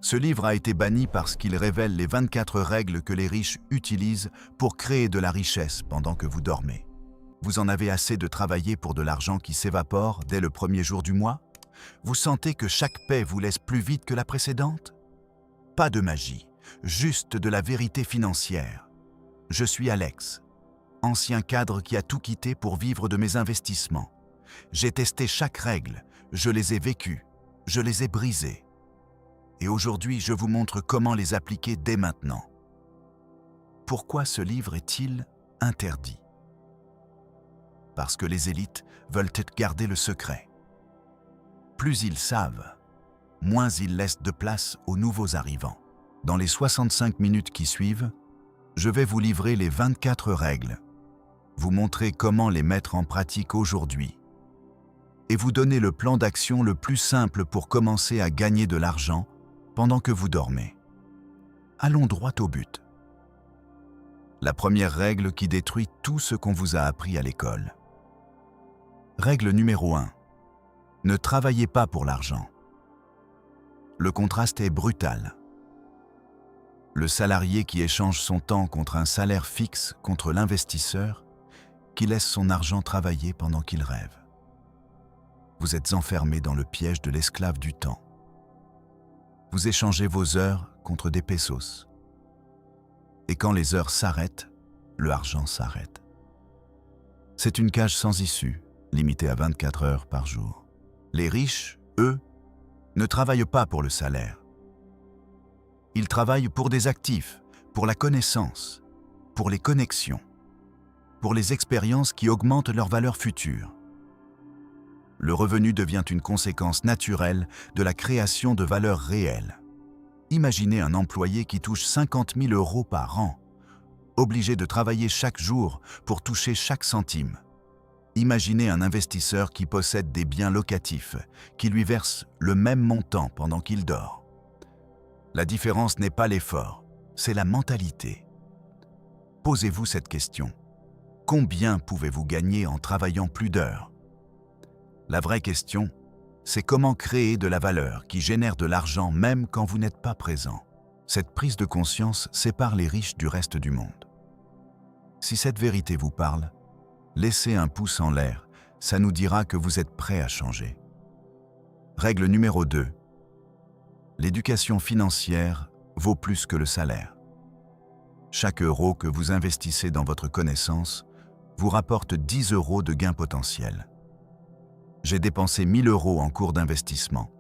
Ce livre a été banni parce qu'il révèle les 24 règles que les riches utilisent pour créer de la richesse pendant que vous dormez. Vous en avez assez de travailler pour de l'argent qui s'évapore dès le premier jour du mois? Vous sentez que chaque paie vous laisse plus vite que la précédente? Pas de magie, juste de la vérité financière. Je suis Alex, ancien cadre qui a tout quitté pour vivre de mes investissements. J'ai testé chaque règle, je les ai vécues, je les ai brisées. Et aujourd'hui, je vous montre comment les appliquer dès maintenant. Pourquoi ce livre est-il interdit? Parce que les élites veulent garder le secret. Plus ils savent, moins ils laissent de place aux nouveaux arrivants. Dans les 65 minutes qui suivent, je vais vous livrer les 24 règles, vous montrer comment les mettre en pratique aujourd'hui et vous donner le plan d'action le plus simple pour commencer à gagner de l'argent pendant que vous dormez. Allons droit au but. La première règle qui détruit tout ce qu'on vous a appris à l'école. Règle numéro 1. Ne travaillez pas pour l'argent. Le contraste est brutal. Le salarié qui échange son temps contre un salaire fixe contre l'investisseur qui laisse son argent travailler pendant qu'il rêve. Vous êtes enfermé dans le piège de l'esclave du temps. Vous échangez vos heures contre des pesos. Et quand les heures s'arrêtent, le argent s'arrête. C'est une cage sans issue, limitée à 24 heures par jour. Les riches, eux, ne travaillent pas pour le salaire. Ils travaillent pour des actifs, pour la connaissance, pour les connexions, pour les expériences qui augmentent leur valeur future. Le revenu devient une conséquence naturelle de la création de valeur réelle. Imaginez un employé qui touche 50 000 € par an, obligé de travailler chaque jour pour toucher chaque centime. Imaginez un investisseur qui possède des biens locatifs, qui lui verse le même montant pendant qu'il dort. La différence n'est pas l'effort, c'est la mentalité. Posez-vous cette question. Combien pouvez-vous gagner en travaillant plus d'heures? La vraie question, c'est comment créer de la valeur qui génère de l'argent même quand vous n'êtes pas présent. Cette prise de conscience sépare les riches du reste du monde. Si cette vérité vous parle, laissez un pouce en l'air, ça nous dira que vous êtes prêt à changer. Règle numéro 2. L'éducation financière vaut plus que le salaire. Chaque euro que vous investissez dans votre connaissance vous rapporte 10 € de gain potentiel. J'ai dépensé 1 000 € en cours d'investissement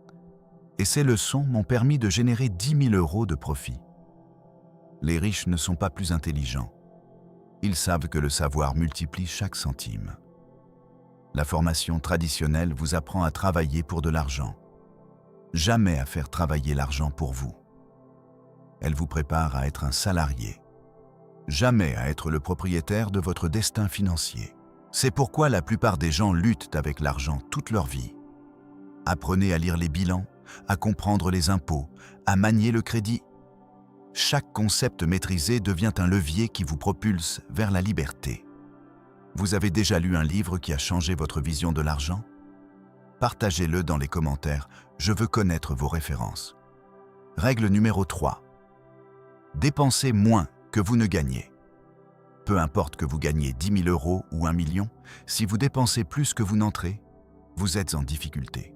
et ces leçons m'ont permis de générer 10 000 € de profit. Les riches ne sont pas plus intelligents. Ils savent que le savoir multiplie chaque centime. La formation traditionnelle vous apprend à travailler pour de l'argent, jamais à faire travailler l'argent pour vous. Elle vous prépare à être un salarié, jamais à être le propriétaire de votre destin financier. C'est pourquoi la plupart des gens luttent avec l'argent toute leur vie. Apprenez à lire les bilans, à comprendre les impôts, à manier le crédit. Chaque concept maîtrisé devient un levier qui vous propulse vers la liberté. Vous avez déjà lu un livre qui a changé votre vision de l'argent? Partagez-le dans les commentaires, je veux connaître vos références. Règle numéro 3. Dépensez moins que vous ne gagnez. Peu importe que vous gagnez 10 000 € ou 1 million, si vous dépensez plus que vous n'entrez, vous êtes en difficulté.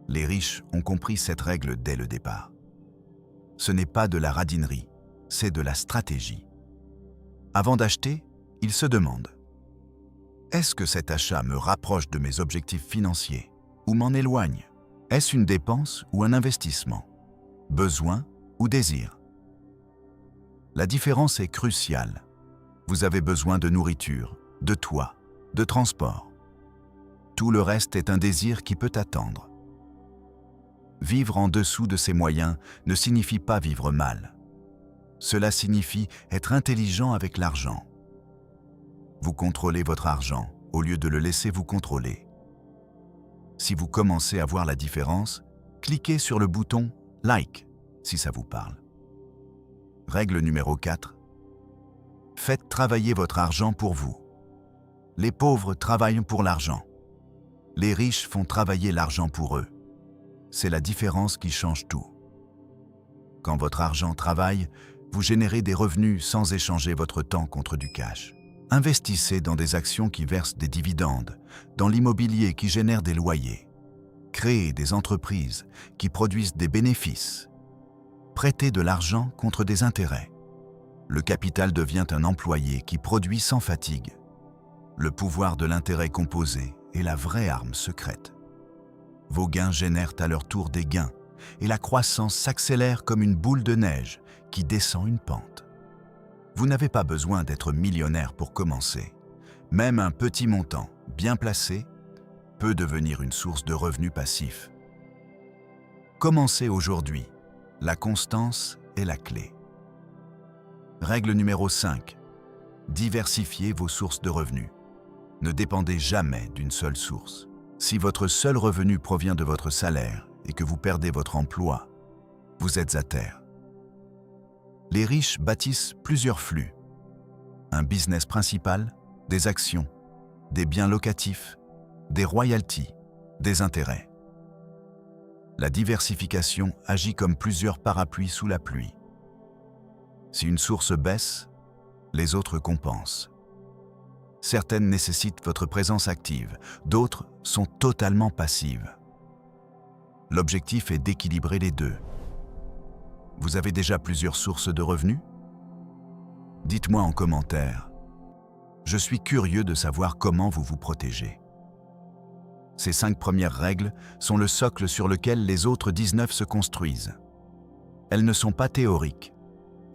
Les riches ont compris cette règle dès le départ. Ce n'est pas de la radinerie, c'est de la stratégie. Avant d'acheter, ils se demandent « Est-ce que cet achat me rapproche de mes objectifs financiers ou m'en éloigne? Est-ce une dépense ou un investissement? Besoin ou désir ?» La différence est cruciale. Vous avez besoin de nourriture, de toit, de transport. Tout le reste est un désir qui peut attendre. Vivre en dessous de ses moyens ne signifie pas vivre mal. Cela signifie être intelligent avec l'argent. Vous contrôlez votre argent au lieu de le laisser vous contrôler. Si vous commencez à voir la différence, cliquez sur le bouton « Like » si ça vous parle. Règle numéro 4. Faites travailler votre argent pour vous. Les pauvres travaillent pour l'argent. Les riches font travailler l'argent pour eux. C'est la différence qui change tout. Quand votre argent travaille, vous générez des revenus sans échanger votre temps contre du cash. Investissez dans des actions qui versent des dividendes, dans l'immobilier qui génère des loyers. Créez des entreprises qui produisent des bénéfices. Prêtez de l'argent contre des intérêts. Le capital devient un employé qui produit sans fatigue. Le pouvoir de l'intérêt composé est la vraie arme secrète. Vos gains génèrent à leur tour des gains, et la croissance s'accélère comme une boule de neige qui descend une pente. Vous n'avez pas besoin d'être millionnaire pour commencer. Même un petit montant, bien placé, peut devenir une source de revenus passifs. Commencez aujourd'hui. La constance est la clé. Règle numéro 5. Diversifiez vos sources de revenus. Ne dépendez jamais d'une seule source. Si votre seul revenu provient de votre salaire et que vous perdez votre emploi, vous êtes à terre. Les riches bâtissent plusieurs flux. Un business principal, des actions, des biens locatifs, des royalties, des intérêts. La diversification agit comme plusieurs parapluies sous la pluie. Si une source baisse, les autres compensent. Certaines nécessitent votre présence active, d'autres sont totalement passives. L'objectif est d'équilibrer les deux. Vous avez déjà plusieurs sources de revenus? Dites-moi en commentaire. Je suis curieux de savoir comment vous vous protégez. Ces 5 premières règles sont le socle sur lequel les autres 19 se construisent. Elles ne sont pas théoriques,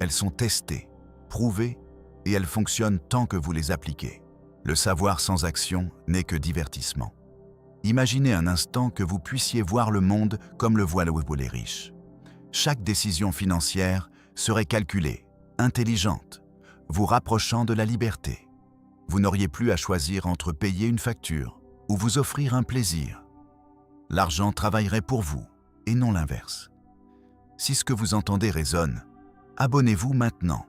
elles sont testées, prouvées et elles fonctionnent tant que vous les appliquez. Le savoir sans action n'est que divertissement. Imaginez un instant que vous puissiez voir le monde comme le voient les riches. Chaque décision financière serait calculée, intelligente, vous rapprochant de la liberté. Vous n'auriez plus à choisir entre payer une facture ou vous offrir un plaisir. L'argent travaillerait pour vous et non l'inverse. Si ce que vous entendez résonne, abonnez-vous maintenant.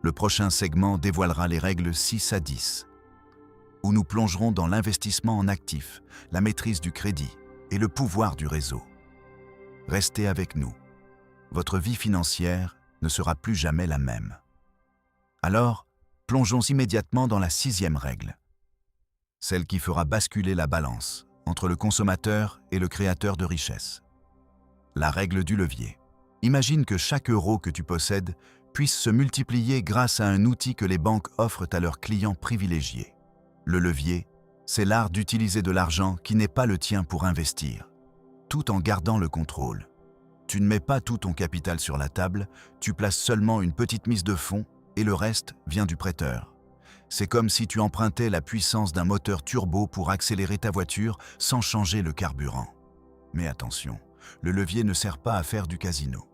Le prochain segment dévoilera les règles 6 à 10, où nous plongerons dans l'investissement en actifs, la maîtrise du crédit et le pouvoir du réseau. Restez avec nous. Votre vie financière ne sera plus jamais la même. Alors, plongeons immédiatement dans la 6e règle, celle qui fera basculer la balance entre le consommateur et le créateur de richesse. La règle du levier. Imagine que chaque euro que tu possèdes puisse se multiplier grâce à un outil que les banques offrent à leurs clients privilégiés. Le levier, c'est l'art d'utiliser de l'argent qui n'est pas le tien pour investir, tout en gardant le contrôle. Tu ne mets pas tout ton capital sur la table, tu places seulement une petite mise de fonds et le reste vient du prêteur. C'est comme si tu empruntais la puissance d'un moteur turbo pour accélérer ta voiture sans changer le carburant. Mais attention, le levier ne sert pas à faire du casino.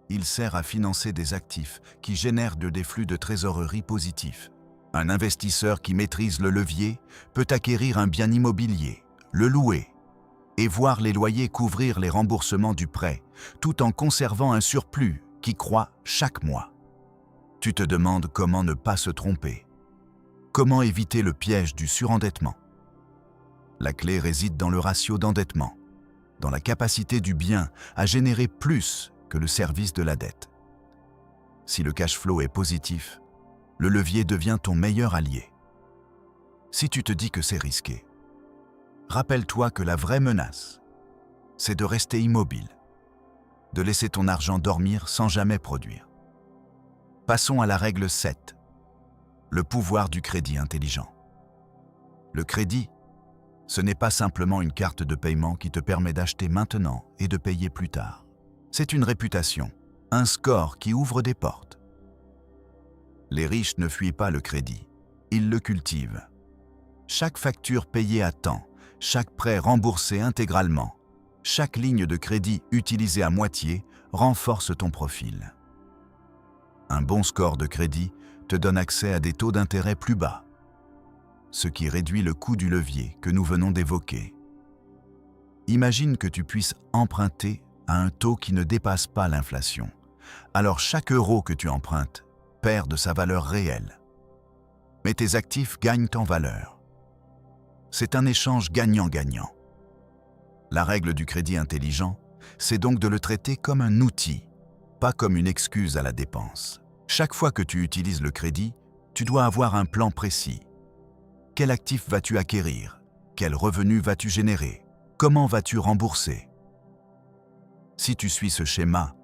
Il sert à financer des actifs qui génèrent des flux de trésorerie positifs. Un investisseur qui maîtrise le levier peut acquérir un bien immobilier, le louer et voir les loyers couvrir les remboursements du prêt, tout en conservant un surplus qui croît chaque mois. Tu te demandes comment ne pas se tromper. Comment éviter le piège du surendettement? La clé réside dans le ratio d'endettement, dans la capacité du bien à générer plus que le service de la dette. Si le cash flow est positif, le levier devient ton meilleur allié. Si tu te dis que c'est risqué, rappelle-toi que la vraie menace, c'est de rester immobile, de laisser ton argent dormir sans jamais produire. Passons à la règle 7, le pouvoir du crédit intelligent. Le crédit, ce n'est pas simplement une carte de paiement qui te permet d'acheter maintenant et de payer plus tard. C'est une réputation, un score qui ouvre des portes. Les riches ne fuient pas le crédit, ils le cultivent. Chaque facture payée à temps, chaque prêt remboursé intégralement, chaque ligne de crédit utilisée à moitié renforce ton profil. Un bon score de crédit te donne accès à des taux d'intérêt plus bas, ce qui réduit le coût du levier que nous venons d'évoquer. Imagine que tu puisses emprunter à un taux qui ne dépasse pas l'inflation. Alors chaque euro que tu empruntes perd de sa valeur réelle. Mais tes actifs gagnent en valeur. C'est un échange gagnant-gagnant. La règle du crédit intelligent, c'est donc de le traiter comme un outil, pas comme une excuse à la dépense. Chaque fois que tu utilises le crédit, tu dois avoir un plan précis. Quel actif vas-tu acquérir? Quel revenu vas-tu générer? Comment vas-tu rembourser? Si tu suis ce schéma,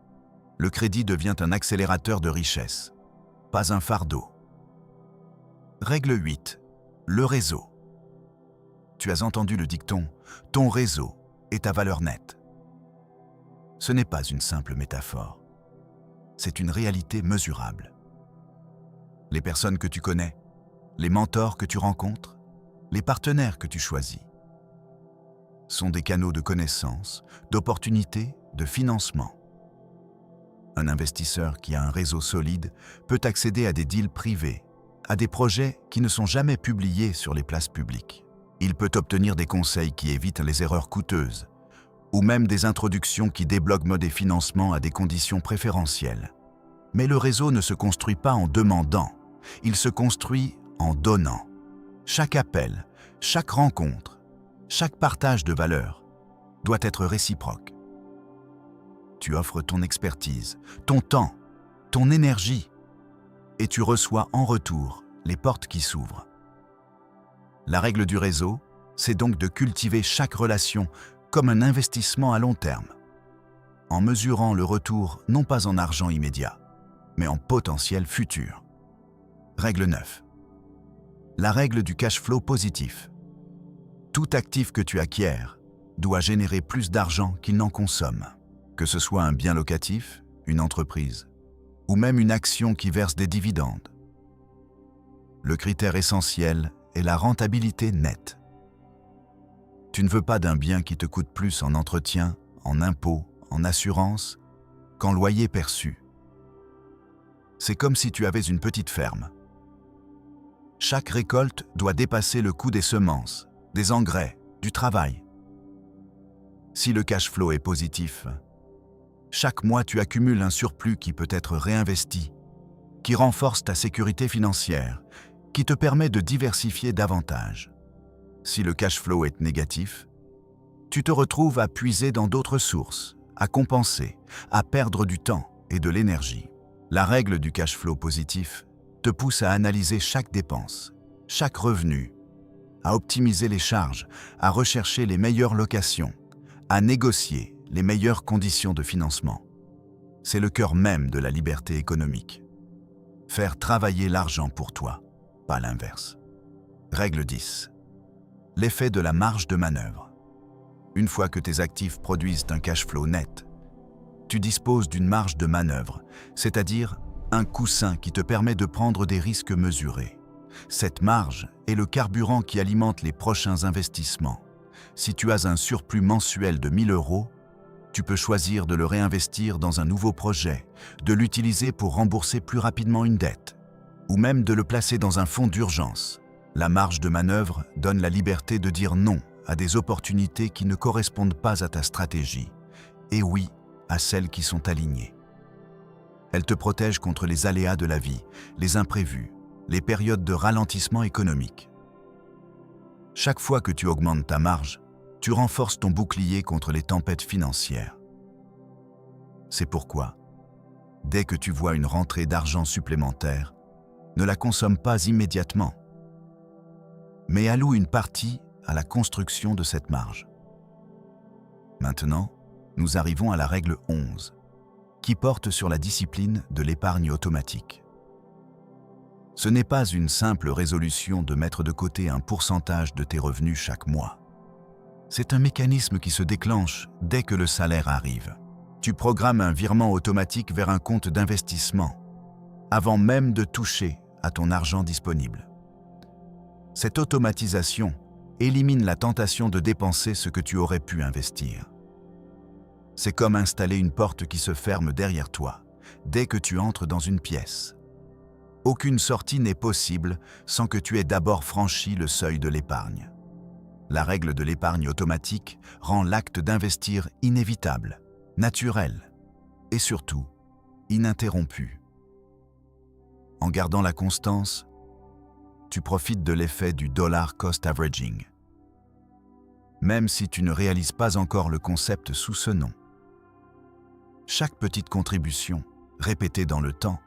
le crédit devient un accélérateur de richesse, pas un fardeau. Règle 8. Le réseau. Tu as entendu le dicton « ton réseau est ta valeur nette ». Ce n'est pas une simple métaphore. C'est une réalité mesurable. Les personnes que tu connais, les mentors que tu rencontres, les partenaires que tu choisis sont des canaux de connaissances, d'opportunités, de financement. Un investisseur qui a un réseau solide peut accéder à des deals privés, à des projets qui ne sont jamais publiés sur les places publiques. Il peut obtenir des conseils qui évitent les erreurs coûteuses, ou même des introductions qui débloquent des financements à des conditions préférentielles. Mais le réseau ne se construit pas en demandant, il se construit en donnant. Chaque appel, chaque rencontre, chaque partage de valeur doit être réciproque. Tu offres ton expertise, ton temps, ton énergie, et tu reçois en retour les portes qui s'ouvrent. La règle du réseau, c'est donc de cultiver chaque relation comme un investissement à long terme, en mesurant le retour non pas en argent immédiat, mais en potentiel futur. Règle 9. La règle du cash flow positif. Tout actif que tu acquiers doit générer plus d'argent qu'il n'en consomme, que ce soit un bien locatif, une entreprise, ou même une action qui verse des dividendes. Le critère essentiel est la rentabilité nette. Tu ne veux pas d'un bien qui te coûte plus en entretien, en impôts, en assurance, qu'en loyer perçu. C'est comme si tu avais une petite ferme. Chaque récolte doit dépasser le coût des semences, des engrais, du travail. Si le cash flow est positif, chaque mois tu accumules un surplus qui peut être réinvesti, qui renforce ta sécurité financière, qui te permet de diversifier davantage. Si le cash flow est négatif, tu te retrouves à puiser dans d'autres sources, à compenser, à perdre du temps et de l'énergie. La règle du cash flow positif te pousse à analyser chaque dépense, chaque revenu, à optimiser les charges, à rechercher les meilleures locations, à négocier les meilleures conditions de financement. C'est le cœur même de la liberté économique. Faire travailler l'argent pour toi, pas l'inverse. Règle 10. L'effet de la marge de manœuvre. Une fois que tes actifs produisent un cash flow net, tu disposes d'une marge de manœuvre, c'est-à-dire un coussin qui te permet de prendre des risques mesurés. Cette marge est le carburant qui alimente les prochains investissements. Si tu as un surplus mensuel de 1 000 €, tu peux choisir de le réinvestir dans un nouveau projet, de l'utiliser pour rembourser plus rapidement une dette, ou même de le placer dans un fonds d'urgence. La marge de manœuvre donne la liberté de dire non à des opportunités qui ne correspondent pas à ta stratégie, et oui à celles qui sont alignées. Elle te protège contre les aléas de la vie, les imprévus, les périodes de ralentissement économique. Chaque fois que tu augmentes ta marge, tu renforces ton bouclier contre les tempêtes financières. C'est pourquoi, dès que tu vois une rentrée d'argent supplémentaire, ne la consomme pas immédiatement, mais alloue une partie à la construction de cette marge. Maintenant, nous arrivons à la règle 11, qui porte sur la discipline de l'épargne automatique. Ce n'est pas une simple résolution de mettre de côté un pourcentage de tes revenus chaque mois. C'est un mécanisme qui se déclenche dès que le salaire arrive. Tu programmes un virement automatique vers un compte d'investissement, avant même de toucher à ton argent disponible. Cette automatisation élimine la tentation de dépenser ce que tu aurais pu investir. C'est comme installer une porte qui se ferme derrière toi, dès que tu entres dans une pièce. Aucune sortie n'est possible sans que tu aies d'abord franchi le seuil de l'épargne. La règle de l'épargne automatique rend l'acte d'investir inévitable, naturel et surtout ininterrompu. En gardant la constance, tu profites de l'effet du dollar cost averaging. Même si tu ne réalises pas encore le concept sous ce nom. Chaque petite contribution, répétée dans le temps,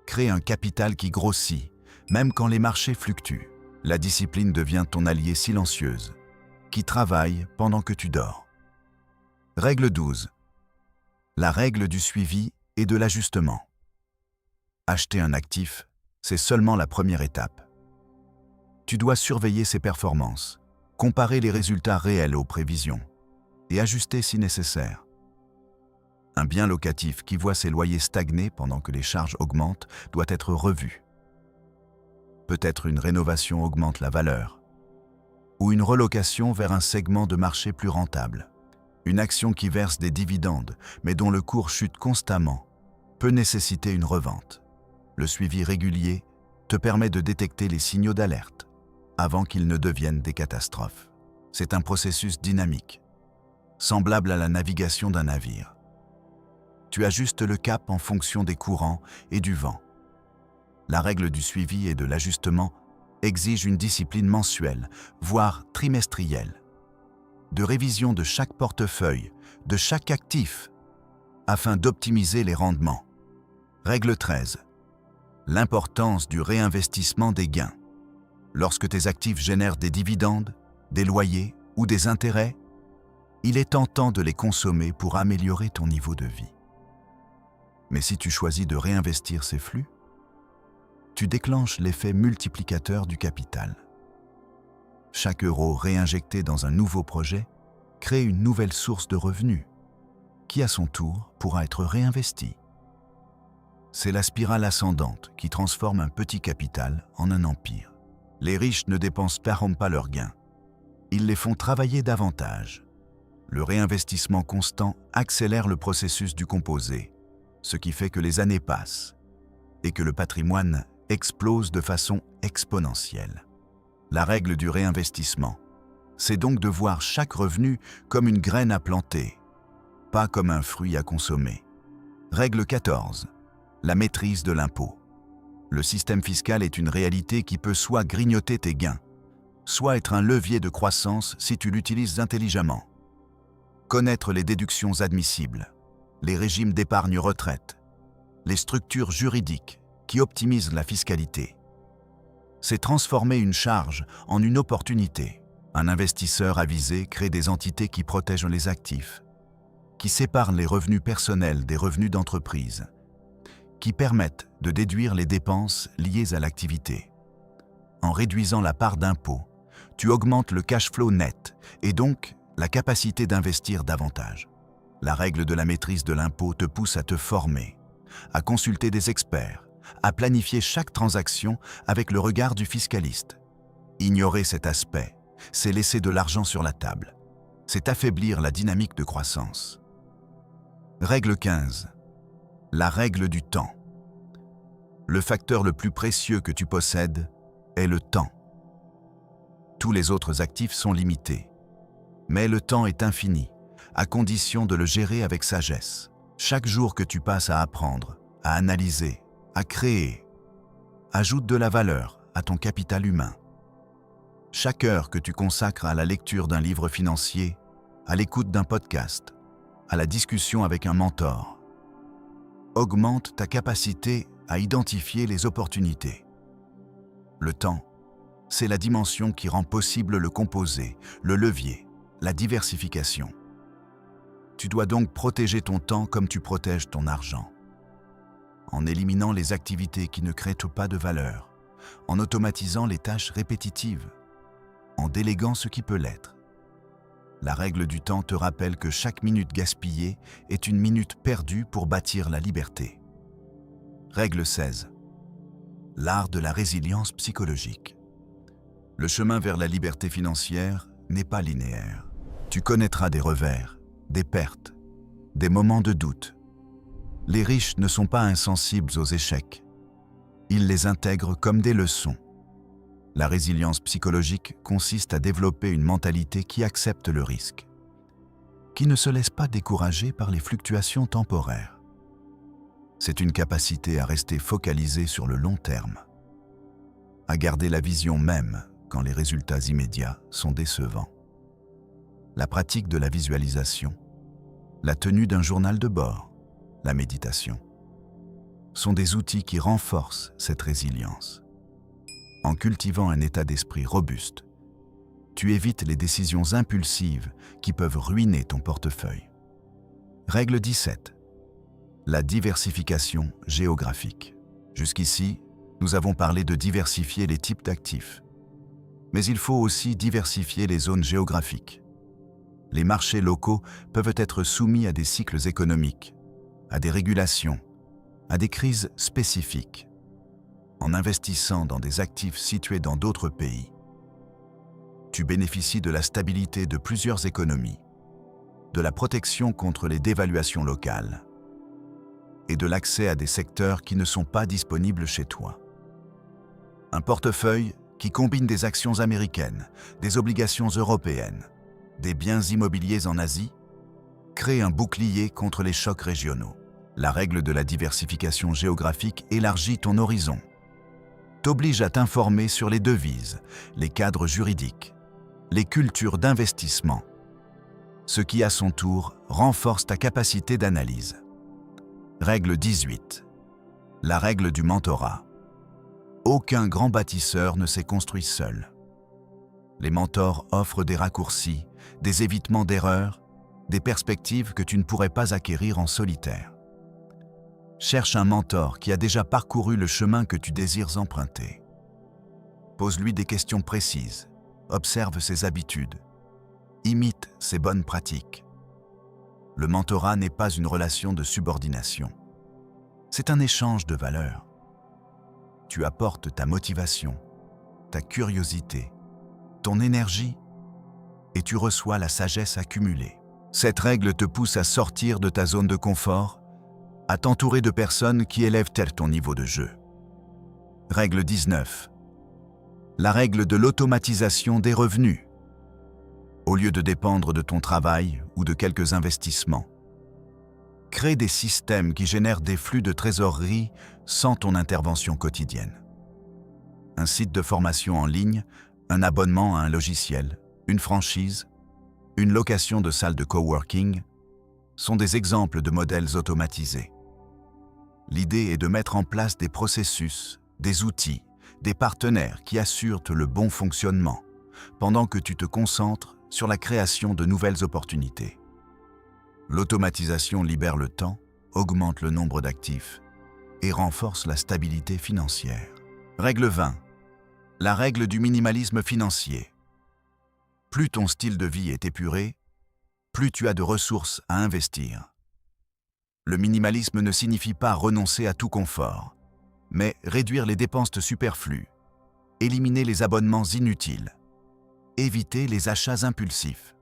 crée un capital qui grossit, même quand les marchés fluctuent. La discipline devient ton allié silencieuse, qui travaille pendant que tu dors. Règle 12. La règle du suivi et de l'ajustement. Acheter un actif, c'est seulement la première étape. Tu dois surveiller ses performances, comparer les résultats réels aux prévisions et ajuster si nécessaire. Un bien locatif qui voit ses loyers stagner pendant que les charges augmentent doit être revu. Peut-être une rénovation augmente la valeur, ou une relocation vers un segment de marché plus rentable. Une action qui verse des dividendes, mais dont le cours chute constamment, peut nécessiter une revente. Le suivi régulier te permet de détecter les signaux d'alerte avant qu'ils ne deviennent des catastrophes. C'est un processus dynamique, semblable à la navigation d'un navire. Tu ajustes le cap en fonction des courants et du vent. La règle du suivi et de l'ajustement exige une discipline mensuelle, voire trimestrielle, de révision de chaque portefeuille, de chaque actif, afin d'optimiser les rendements. Règle 13. L'importance du réinvestissement des gains. Lorsque tes actifs génèrent des dividendes, des loyers ou des intérêts, il est tentant de les consommer pour améliorer ton niveau de vie. Mais si tu choisis de réinvestir ces flux, tu déclenches l'effet multiplicateur du capital. Chaque euro réinjecté dans un nouveau projet crée une nouvelle source de revenus, qui à son tour pourra être réinvesti. C'est la spirale ascendante qui transforme un petit capital en un empire. Les riches ne dépensent pas leurs gains. Ils les font travailler davantage. Le réinvestissement constant accélère le processus du composé, ce qui fait que les années passent et que le patrimoine explose de façon exponentielle. La règle du réinvestissement, c'est donc de voir chaque revenu comme une graine à planter, pas comme un fruit à consommer. Règle 14. La maîtrise de l'impôt. Le système fiscal est une réalité qui peut soit grignoter tes gains, soit être un levier de croissance si tu l'utilises intelligemment. Connaître les déductions admissibles, les régimes d'épargne retraite, les structures juridiques qui optimisent la fiscalité. C'est transformer une charge en une opportunité. Un investisseur avisé crée des entités qui protègent les actifs, qui séparent les revenus personnels des revenus d'entreprise, qui permettent de déduire les dépenses liées à l'activité. En réduisant la part d'impôt, tu augmentes le cash flow net et donc la capacité d'investir davantage. La règle de la maîtrise de l'impôt te pousse à te former, à consulter des experts, à planifier chaque transaction avec le regard du fiscaliste. Ignorer cet aspect, c'est laisser de l'argent sur la table. C'est affaiblir la dynamique de croissance. Règle 15. La règle du temps. Le facteur le plus précieux que tu possèdes est le temps. Tous les autres actifs sont limités, mais le temps est infini, à condition de le gérer avec sagesse. Chaque jour que tu passes à apprendre, à analyser, à créer, ajoute de la valeur à ton capital humain. Chaque heure que tu consacres à la lecture d'un livre financier, à l'écoute d'un podcast, à la discussion avec un mentor, augmente ta capacité à identifier les opportunités. Le temps, c'est la dimension qui rend possible le composé, le levier, la diversification. Tu dois donc protéger ton temps comme tu protèges ton argent. En éliminant les activités qui ne créent pas de valeur, en automatisant les tâches répétitives, en déléguant ce qui peut l'être. La règle du temps te rappelle que chaque minute gaspillée est une minute perdue pour bâtir la liberté. Règle 16. L'art de la résilience psychologique. Le chemin vers la liberté financière n'est pas linéaire. Tu connaîtras des revers, des pertes, des moments de doute. Les riches ne sont pas insensibles aux échecs. Ils les intègrent comme des leçons. La résilience psychologique consiste à développer une mentalité qui accepte le risque, qui ne se laisse pas décourager par les fluctuations temporaires. C'est une capacité à rester focalisé sur le long terme, à garder la vision même quand les résultats immédiats sont décevants. La pratique de la visualisation, La tenue d'un journal de bord, la méditation, sont des outils qui renforcent cette résilience. En cultivant un état d'esprit robuste, tu évites les décisions impulsives qui peuvent ruiner ton portefeuille. Règle 17. La diversification géographique. Jusqu'ici, nous avons parlé de diversifier les types d'actifs. Mais il faut aussi diversifier les zones géographiques. Les marchés locaux peuvent être soumis à des cycles économiques, à des régulations, à des crises spécifiques. En investissant dans des actifs situés dans d'autres pays, tu bénéficies de la stabilité de plusieurs économies, de la protection contre les dévaluations locales et de l'accès à des secteurs qui ne sont pas disponibles chez toi. Un portefeuille qui combine des actions américaines, des obligations européennes, des biens immobiliers en Asie, crée un bouclier contre les chocs régionaux. La règle de la diversification géographique élargit ton horizon, t'oblige à t'informer sur les devises, les cadres juridiques, les cultures d'investissement, ce qui à son tour renforce ta capacité d'analyse. Règle 18. La règle du mentorat. Aucun grand bâtisseur ne s'est construit seul. Les mentors offrent des raccourcis, des évitements d'erreurs, des perspectives que tu ne pourrais pas acquérir en solitaire. Cherche un mentor qui a déjà parcouru le chemin que tu désires emprunter. Pose-lui des questions précises, observe ses habitudes, imite ses bonnes pratiques. Le mentorat n'est pas une relation de subordination. C'est un échange de valeurs. Tu apportes ta motivation, ta curiosité, ton énergie et tu reçois la sagesse accumulée. Cette règle te pousse à sortir de ta zone de confort, à t'entourer de personnes qui élèvent-elles ton niveau de jeu. Règle 19. La règle de l'automatisation des revenus. Au lieu de dépendre de ton travail ou de quelques investissements, crée des systèmes qui génèrent des flux de trésorerie sans ton intervention quotidienne. Un site de formation en ligne, un abonnement à un logiciel, une franchise, une location de salle de coworking sont des exemples de modèles automatisés. L'idée est de mettre en place des processus, des outils, des partenaires qui assurent le bon fonctionnement, pendant que tu te concentres sur la création de nouvelles opportunités. L'automatisation libère le temps, augmente le nombre d'actifs et renforce la stabilité financière. Règle 20. La règle du minimalisme financier. Plus ton style de vie est épuré, plus tu as de ressources à investir. Le minimalisme ne signifie pas renoncer à tout confort, mais réduire les dépenses superflues, éliminer les abonnements inutiles, éviter les achats impulsifs.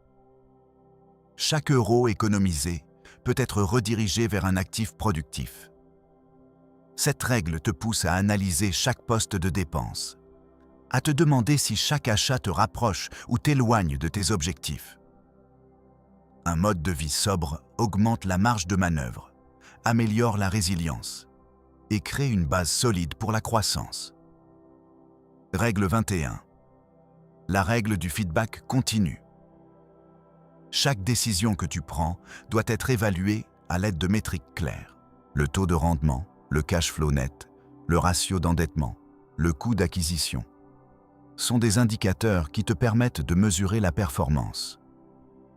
Chaque euro économisé peut être redirigé vers un actif productif. Cette règle te pousse à analyser chaque poste de dépense, à te demander si chaque achat te rapproche ou t'éloigne de tes objectifs. Un mode de vie sobre augmente la marge de manœuvre, améliore la résilience et crée une base solide pour la croissance. Règle 21. La règle du feedback continu. Chaque décision que tu prends doit être évaluée à l'aide de métriques claires. Le taux de rendement, le cash flow net, le ratio d'endettement, le coût d'acquisition sont des indicateurs qui te permettent de mesurer la performance.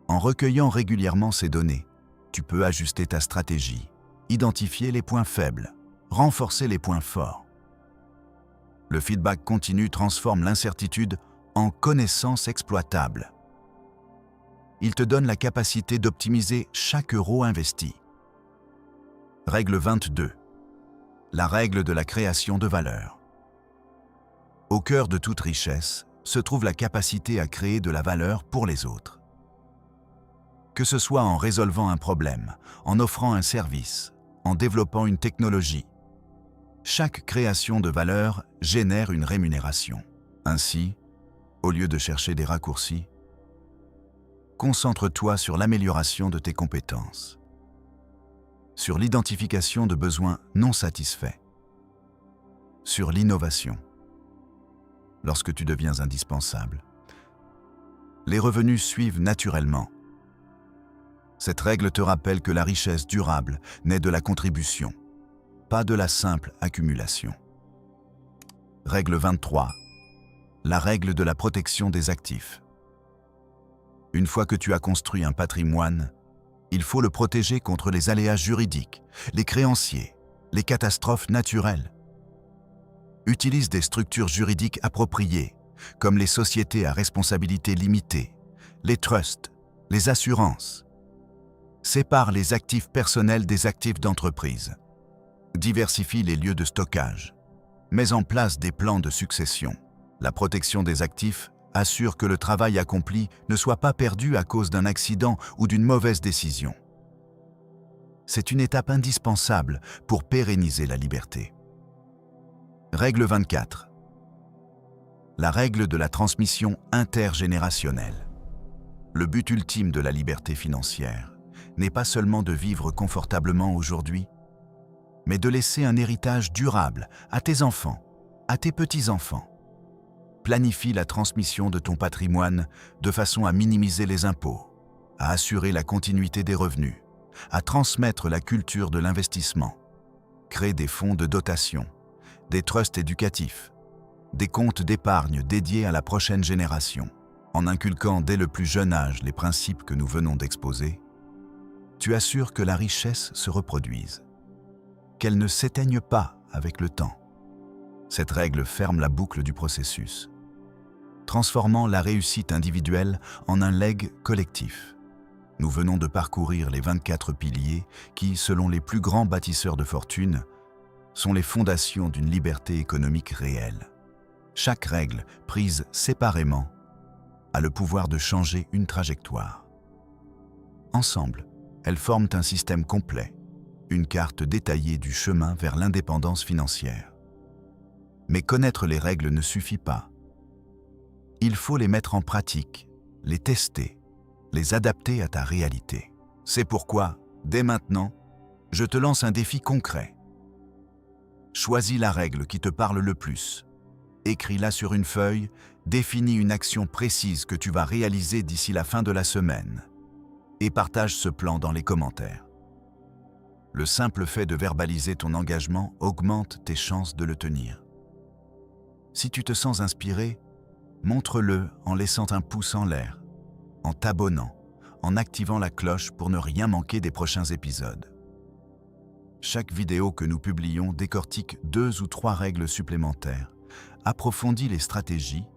En recueillant régulièrement ces données, tu peux ajuster ta stratégie, identifier les points faibles, renforcer les points forts. Le feedback continu transforme l'incertitude en connaissance exploitable. Il te donne la capacité d'optimiser chaque euro investi. Règle 22. La règle de la création de valeur. Au cœur de toute richesse se trouve la capacité à créer de la valeur pour les autres. Que ce soit en résolvant un problème, en offrant un service, en développant une technologie, chaque création de valeur génère une rémunération. Ainsi, au lieu de chercher des raccourcis, concentre-toi sur l'amélioration de tes compétences, sur l'identification de besoins non satisfaits, sur l'innovation. Lorsque tu deviens indispensable, les revenus suivent naturellement. Cette règle te rappelle que la richesse durable naît de la contribution, pas de la simple accumulation. Règle 23. La règle de la protection des actifs. Une fois que tu as construit un patrimoine, il faut le protéger contre les aléas juridiques, les créanciers, les catastrophes naturelles. Utilise des structures juridiques appropriées, comme les sociétés à responsabilité limitée, les trusts, les assurances. Sépare les actifs personnels des actifs d'entreprise. Diversifie les lieux de stockage. Mets en place des plans de succession. La protection des actifs assure que le travail accompli ne soit pas perdu à cause d'un accident ou d'une mauvaise décision. C'est une étape indispensable pour pérenniser la liberté. Règle 24. La règle de la transmission intergénérationnelle. Le but ultime de la liberté financière n'est pas seulement de vivre confortablement aujourd'hui, mais de laisser un héritage durable à tes enfants, à tes petits-enfants. Planifie la transmission de ton patrimoine de façon à minimiser les impôts, à assurer la continuité des revenus, à transmettre la culture de l'investissement. Crée des fonds de dotation, des trusts éducatifs, des comptes d'épargne dédiés à la prochaine génération. En inculquant dès le plus jeune âge les principes que nous venons d'exposer, tu assures que la richesse se reproduise, qu'elle ne s'éteigne pas avec le temps. Cette règle ferme la boucle du processus, transformant la réussite individuelle en un legs collectif. Nous venons de parcourir les 24 piliers qui, selon les plus grands bâtisseurs de fortune, sont les fondations d'une liberté économique réelle. Chaque règle, prise séparément, a le pouvoir de changer une trajectoire. Ensemble, elles forment un système complet, une carte détaillée du chemin vers l'indépendance financière. Mais connaître les règles ne suffit pas. Il faut les mettre en pratique, les tester, les adapter à ta réalité. C'est pourquoi, dès maintenant, je te lance un défi concret. Choisis la règle qui te parle le plus. Écris-la sur une feuille, définis une action précise que tu vas réaliser d'ici la fin de la semaine et partage ce plan dans les commentaires. Le simple fait de verbaliser ton engagement augmente tes chances de le tenir. Si tu te sens inspiré, montre-le en laissant un pouce en l'air, en t'abonnant, en activant la cloche pour ne rien manquer des prochains épisodes. Chaque vidéo que nous publions décortique 2 ou 3 règles supplémentaires, approfondit les stratégies,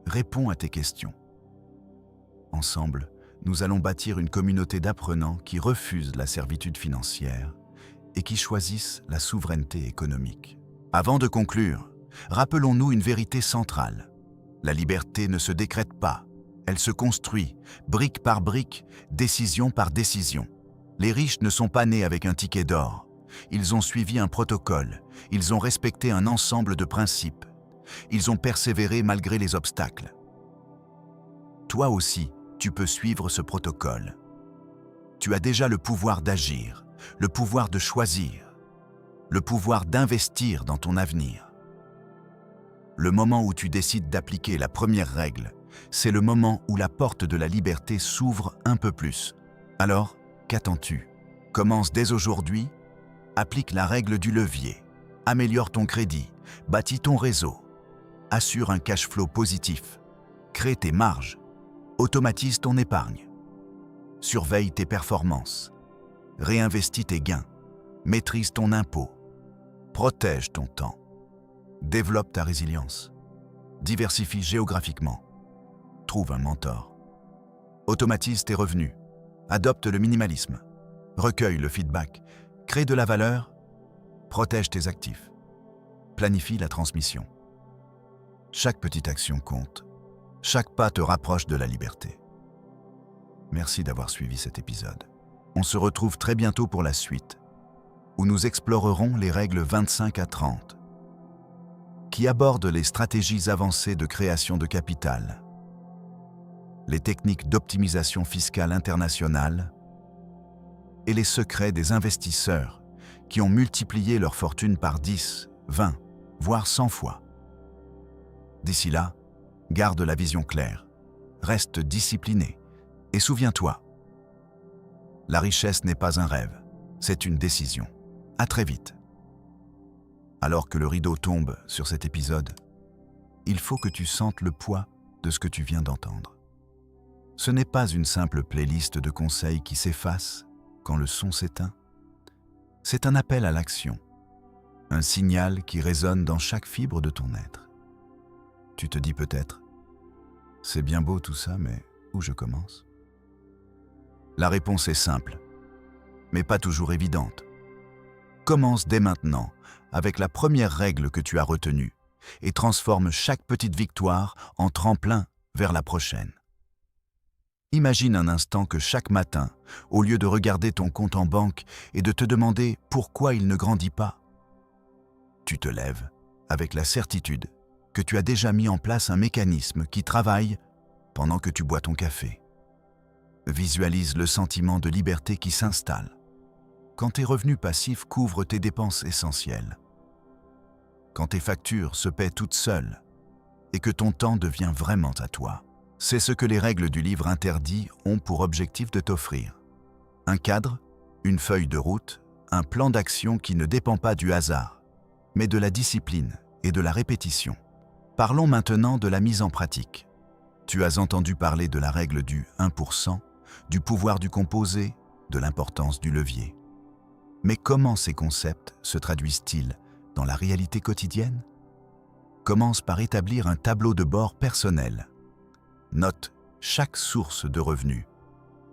répond à tes questions. Ensemble, nous allons bâtir une communauté d'apprenants qui refusent la servitude financière et qui choisissent la souveraineté économique. Avant de conclure, rappelons-nous une vérité centrale. La liberté ne se décrète pas, elle se construit, brique par brique, décision par décision. Les riches ne sont pas nés avec un ticket d'or. Ils ont suivi un protocole, ils ont respecté un ensemble de principes. Ils ont persévéré malgré les obstacles. Toi aussi, tu peux suivre ce protocole. Tu as déjà le pouvoir d'agir, le pouvoir de choisir, le pouvoir d'investir dans ton avenir. Le moment où tu décides d'appliquer la première règle, c'est le moment où la porte de la liberté s'ouvre un peu plus. Alors, qu'attends-tu? Commence dès aujourd'hui, applique la règle du levier, améliore ton crédit, bâtis ton réseau, assure un cash flow positif, crée tes marges, automatise ton épargne, surveille tes performances, réinvestis tes gains, maîtrise ton impôt, protège ton temps, développe ta résilience, diversifie géographiquement, trouve un mentor, automatise tes revenus, adopte le minimalisme, recueille le feedback, crée de la valeur, protège tes actifs, planifie la transmission. Chaque petite action compte, chaque pas te rapproche de la liberté. Merci d'avoir suivi cet épisode. On se retrouve très bientôt pour la suite, où nous explorerons les règles 25 à 30, qui abordent les stratégies avancées de création de capital, les techniques d'optimisation fiscale internationale et les secrets des investisseurs qui ont multiplié leur fortune par 10, 20, voire 100 fois. D'ici là, garde la vision claire, reste discipliné et souviens-toi, La richesse n'est pas un rêve, c'est une décision. À très vite. Alors que le rideau tombe sur cet épisode, il faut que tu sentes le poids de ce que tu viens d'entendre. Ce n'est pas une simple playlist de conseils qui s'efface quand le son s'éteint. C'est un appel à l'action, un signal qui résonne dans chaque fibre de ton être. Tu te dis peut-être, c'est bien beau tout ça, mais où je commence? La réponse est simple, mais pas toujours évidente. Commence dès maintenant avec la première règle que tu as retenue et transforme chaque petite victoire en tremplin vers la prochaine. Imagine un instant que chaque matin, au lieu de regarder ton compte en banque et de te demander pourquoi il ne grandit pas, tu te lèves avec la certitude que tu as déjà mis en place un mécanisme qui travaille pendant que tu bois ton café. Visualise le sentiment de liberté qui s'installe quand tes revenus passifs couvrent tes dépenses essentielles, quand tes factures se paient toutes seules et que ton temps devient vraiment à toi. C'est ce que les règles du livre interdit ont pour objectif de t'offrir. Un cadre, une feuille de route, un plan d'action qui ne dépend pas du hasard, mais de la discipline et de la répétition. Parlons maintenant de la mise en pratique. Tu as entendu parler de la règle du 1%, du pouvoir du composé, de l'importance du levier. Mais comment ces concepts se traduisent-ils dans la réalité quotidienne? Commence par établir un tableau de bord personnel. Note chaque source de revenus,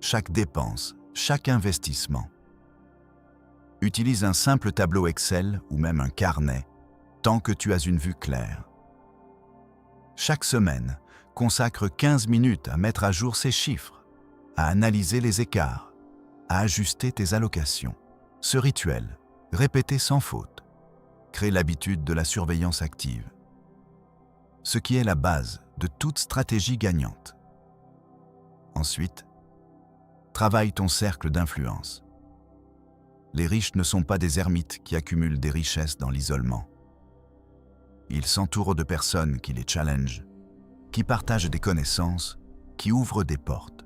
chaque dépense, chaque investissement. Utilise un simple tableau Excel ou même un carnet, tant que tu as une vue claire. Chaque semaine, consacre 15 minutes à mettre à jour ces chiffres, à analyser les écarts, à ajuster tes allocations. Ce rituel, répété sans faute, crée l'habitude de la surveillance active, ce qui est la base de toute stratégie gagnante. Ensuite, travaille ton cercle d'influence. Les riches ne sont pas des ermites qui accumulent des richesses dans l'isolement. Ils s'entourent de personnes qui les challengent, qui partagent des connaissances, qui ouvrent des portes.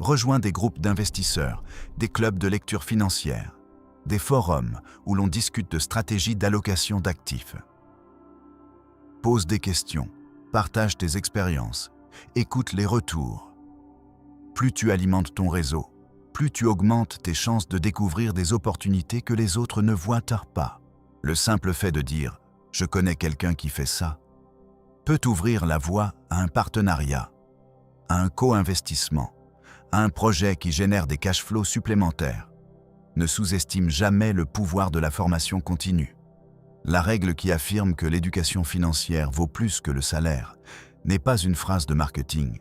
Rejoins des groupes d'investisseurs, des clubs de lecture financière, des forums où l'on discute de stratégies d'allocation d'actifs. Pose des questions, partage tes expériences, écoute les retours. Plus tu alimentes ton réseau, plus tu augmentes tes chances de découvrir des opportunités que les autres ne voient pas. Le simple fait de dire « je connais quelqu'un qui fait ça » peut ouvrir la voie à un partenariat, à un co-investissement, à un projet qui génère des cash flows supplémentaires. Ne sous-estime jamais le pouvoir de la formation continue. La règle qui affirme que l'éducation financière vaut plus que le salaire n'est pas une phrase de marketing.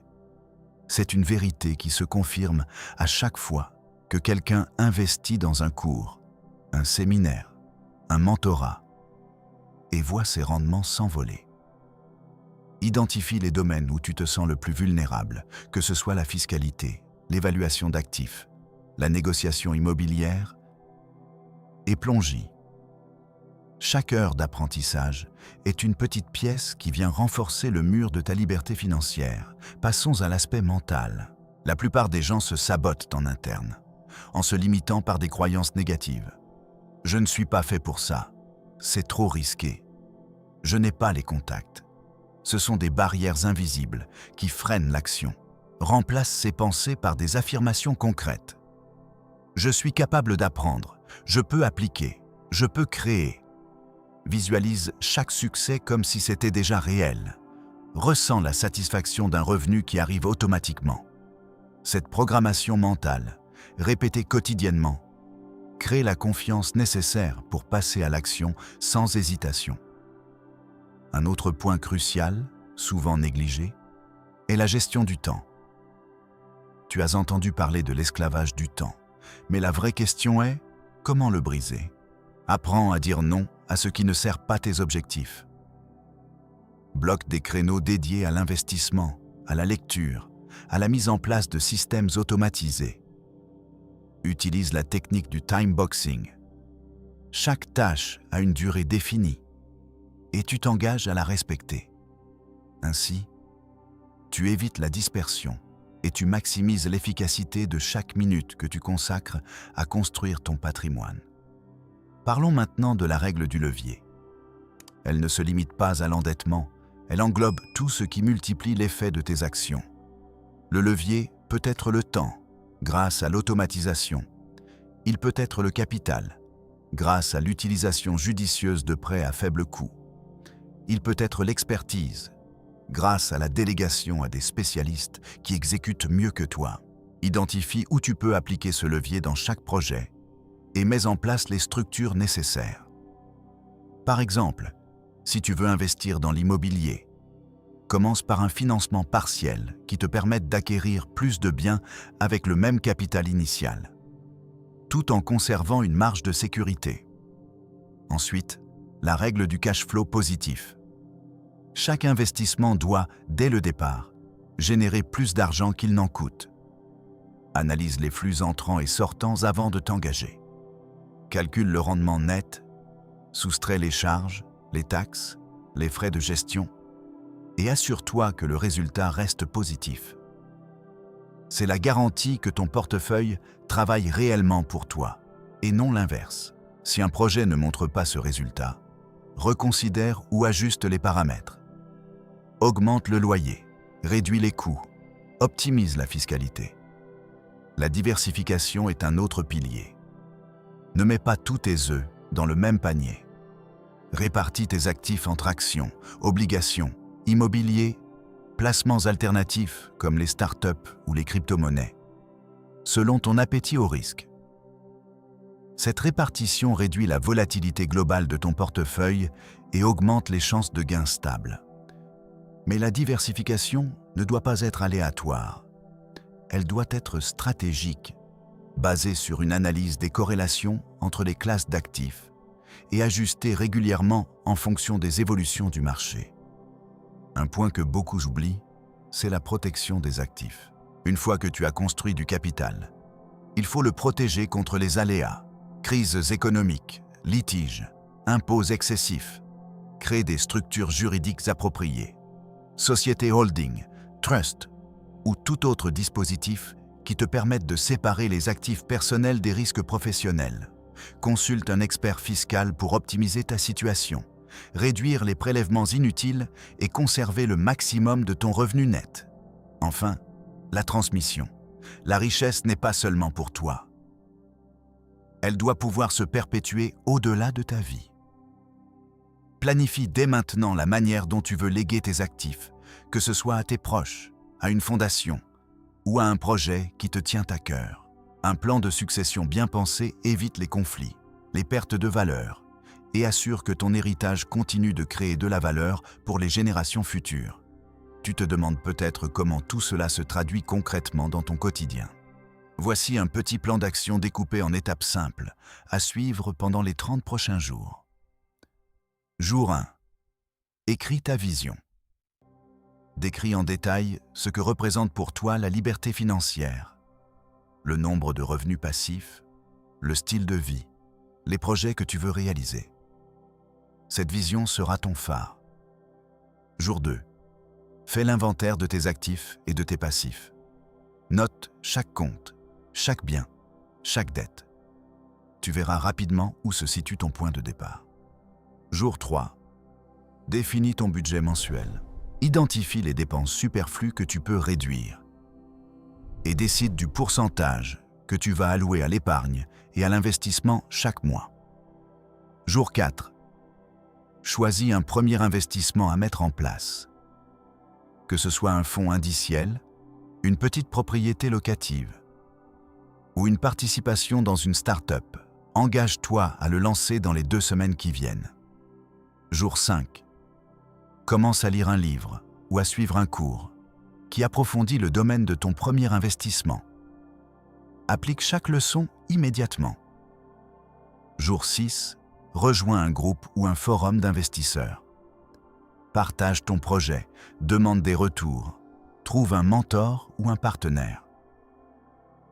C'est une vérité qui se confirme à chaque fois que quelqu'un investit dans un cours, un séminaire, un mentorat et voit ses rendements s'envoler. Identifie les domaines où tu te sens le plus vulnérable, que ce soit la fiscalité, l'évaluation d'actifs, la négociation immobilière, et plonge-y. Chaque heure d'apprentissage est une petite pièce qui vient renforcer le mur de ta liberté financière. Passons à l'aspect mental. La plupart des gens se sabotent en interne, en se limitant par des croyances négatives. Je ne suis pas fait pour ça. C'est trop risqué. Je n'ai pas les contacts. Ce sont des barrières invisibles qui freinent l'action. Remplace ces pensées par des affirmations concrètes. Je suis capable d'apprendre, je peux appliquer, je peux créer. Visualise chaque succès comme si c'était déjà réel. Ressens la satisfaction d'un revenu qui arrive automatiquement. Cette programmation mentale, répétée quotidiennement, crée la confiance nécessaire pour passer à l'action sans hésitation. Un autre point crucial, souvent négligé, est la gestion du temps. Tu as entendu parler de l'esclavage du temps, mais la vraie question est, comment le briser? Apprends à dire non à ce qui ne sert pas tes objectifs. Bloque des créneaux dédiés à l'investissement, à la lecture, à la mise en place de systèmes automatisés. Utilise la technique du time boxing. Chaque tâche a une durée définie et tu t'engages à la respecter. Ainsi, tu évites la dispersion et tu maximises l'efficacité de chaque minute que tu consacres à construire ton patrimoine. Parlons maintenant de la règle du levier. Elle ne se limite pas à l'endettement, elle englobe tout ce qui multiplie l'effet de tes actions. Le levier peut être le temps, grâce à l'automatisation. Il peut être le capital, grâce à l'utilisation judicieuse de prêts à faible coût. Il peut être l'expertise, grâce à la délégation à des spécialistes qui exécutent mieux que toi. Identifie où tu peux appliquer ce levier dans chaque projet et mets en place les structures nécessaires. Par exemple, si tu veux investir dans l'immobilier, commence par un financement partiel qui te permette d'acquérir plus de biens avec le même capital initial, tout en conservant une marge de sécurité. Ensuite, la règle du cash flow positif. Chaque investissement doit, dès le départ, générer plus d'argent qu'il n'en coûte. Analyse les flux entrants et sortants avant de t'engager. Calcule le rendement net, soustrais les charges, les taxes, les frais de gestion et assure-toi que le résultat reste positif. C'est la garantie que ton portefeuille travaille réellement pour toi et non l'inverse. Si un projet ne montre pas ce résultat, reconsidère ou ajuste les paramètres. Augmente le loyer, réduis les coûts, optimise la fiscalité. La diversification est un autre pilier. Ne mets pas tous tes œufs dans le même panier. Répartis tes actifs entre actions, obligations, immobilier, placements alternatifs comme les startups ou les crypto-monnaies, selon ton appétit au risque. Cette répartition réduit la volatilité globale de ton portefeuille et augmente les chances de gains stables. Mais la diversification ne doit pas être aléatoire. Elle doit être stratégique, basée sur une analyse des corrélations entre les classes d'actifs et ajustée régulièrement en fonction des évolutions du marché. Un point que beaucoup oublient, c'est la protection des actifs. Une fois que tu as construit du capital, il faut le protéger contre les aléas, crises économiques, litiges, impôts excessifs. Crée des structures juridiques appropriées, société holding, trust ou tout autre dispositif qui te permettent de séparer les actifs personnels des risques professionnels. Consulte un expert fiscal pour optimiser ta situation, réduire les prélèvements inutiles et conserver le maximum de ton revenu net. Enfin, la transmission. La richesse n'est pas seulement pour toi. Elle doit pouvoir se perpétuer au-delà de ta vie. Planifie dès maintenant la manière dont tu veux léguer tes actifs, que ce soit à tes proches, à une fondation ou à un projet qui te tient à cœur. Un plan de succession bien pensé évite les conflits, les pertes de valeur et assure que ton héritage continue de créer de la valeur pour les générations futures. Tu te demandes peut-être comment tout cela se traduit concrètement dans ton quotidien. Voici un petit plan d'action découpé en étapes simples, à suivre pendant les 30 prochains jours. Jour 1. Écris ta vision. Décris en détail ce que représente pour toi la liberté financière, le nombre de revenus passifs, le style de vie, les projets que tu veux réaliser. Cette vision sera ton phare. Jour 2. Fais l'inventaire de tes actifs et de tes passifs. Note chaque compte, chaque bien, chaque dette. Tu verras rapidement où se situe ton point de départ. Jour 3. Définis ton budget mensuel. Identifie les dépenses superflues que tu peux réduire et décide du pourcentage que tu vas allouer à l'épargne et à l'investissement chaque mois. Jour 4. Choisis un premier investissement à mettre en place. Que ce soit un fonds indiciel, une petite propriété locative ou une participation dans une start-up, engage-toi à le lancer dans les 2 semaines qui viennent. Jour 5. Commence à lire un livre ou à suivre un cours qui approfondit le domaine de ton premier investissement. Applique chaque leçon immédiatement. Jour 6. Rejoins un groupe ou un forum d'investisseurs. Partage ton projet, demande des retours, trouve un mentor ou un partenaire.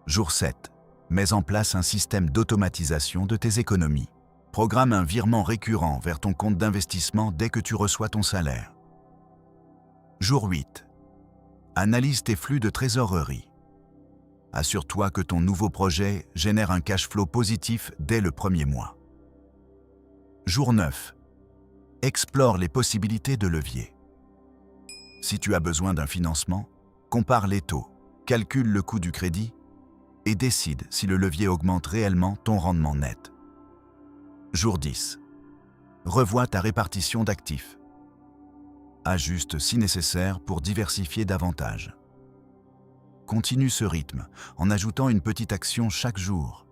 Jour 7. Mets en place un système d'automatisation de tes économies. Programme un virement récurrent vers ton compte d'investissement dès que tu reçois ton salaire. Jour 8. Analyse tes flux de trésorerie. Assure-toi que ton nouveau projet génère un cash flow positif dès le premier mois. Jour 9. Explore les possibilités de levier. Si tu as besoin d'un financement, compare les taux, calcule le coût du crédit et décide si le levier augmente réellement ton rendement net. Jour 10. Revois ta répartition d'actifs. Ajuste si nécessaire pour diversifier davantage. Continue ce rythme en ajoutant une petite action chaque jour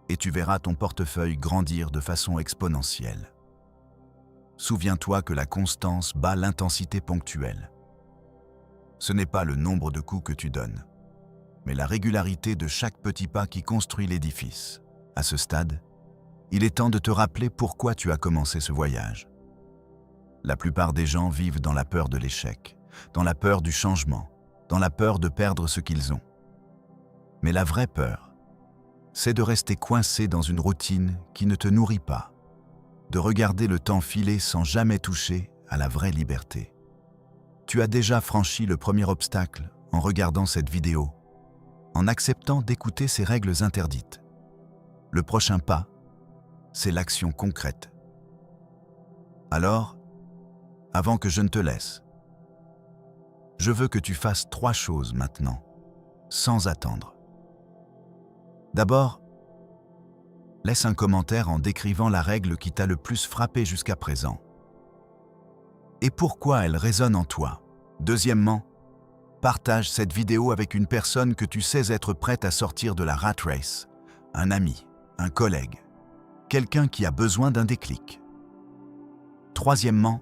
et tu verras ton portefeuille grandir de façon exponentielle. Souviens-toi que la constance bat l'intensité ponctuelle. Ce n'est pas le nombre de coups que tu donnes, mais la régularité de chaque petit pas qui construit l'édifice. À ce stade, il est temps de te rappeler pourquoi tu as commencé ce voyage. La plupart des gens vivent dans la peur de l'échec, dans la peur du changement, dans la peur de perdre ce qu'ils ont. Mais la vraie peur, c'est de rester coincé dans une routine qui ne te nourrit pas, de regarder le temps filer sans jamais toucher à la vraie liberté. Tu as déjà franchi le premier obstacle en regardant cette vidéo, en acceptant d'écouter ces règles interdites. Le prochain pas, c'est l'action concrète. Alors, avant que je ne te laisse, je veux que tu fasses 3 choses maintenant, sans attendre. D'abord, laisse un commentaire en décrivant la règle qui t'a le plus frappé jusqu'à présent. Et pourquoi elle résonne en toi. Deuxièmement, partage cette vidéo avec une personne que tu sais être prête à sortir de la rat race, un ami, un collègue, quelqu'un qui a besoin d'un déclic. Troisièmement,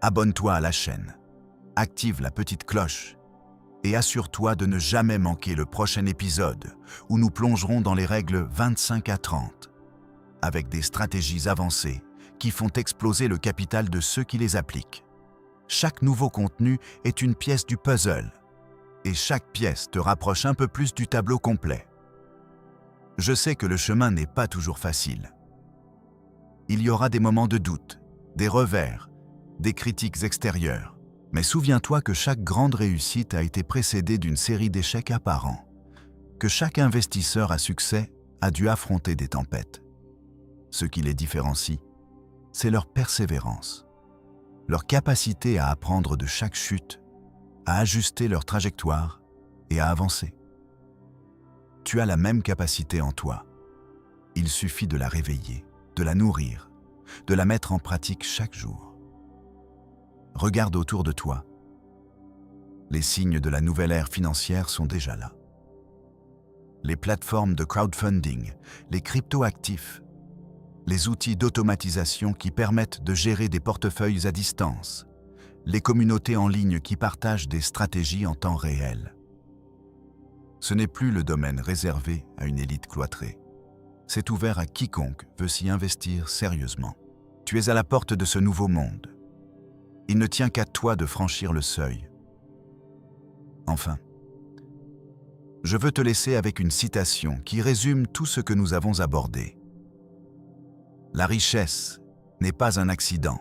abonne-toi à la chaîne. Active la petite cloche et assure-toi de ne jamais manquer le prochain épisode où nous plongerons dans les règles 25 à 30 avec des stratégies avancées qui font exploser le capital de ceux qui les appliquent. Chaque nouveau contenu est une pièce du puzzle et chaque pièce te rapproche un peu plus du tableau complet. Je sais que le chemin n'est pas toujours facile. Il y aura des moments de doute, des revers, des critiques extérieures. Mais souviens-toi que chaque grande réussite a été précédée d'une série d'échecs apparents, que chaque investisseur à succès a dû affronter des tempêtes. Ce qui les différencie, c'est leur persévérance, leur capacité à apprendre de chaque chute, à ajuster leur trajectoire et à avancer. Tu as la même capacité en toi. Il suffit de la réveiller, de la nourrir, de la mettre en pratique chaque jour. Regarde autour de toi. Les signes de la nouvelle ère financière sont déjà là. Les plateformes de crowdfunding, les crypto-actifs, les outils d'automatisation qui permettent de gérer des portefeuilles à distance, les communautés en ligne qui partagent des stratégies en temps réel. Ce n'est plus le domaine réservé à une élite cloîtrée. C'est ouvert à quiconque veut s'y investir sérieusement. Tu es à la porte de ce nouveau monde. Il ne tient qu'à toi de franchir le seuil. Enfin, je veux te laisser avec une citation qui résume tout ce que nous avons abordé. La richesse n'est pas un accident.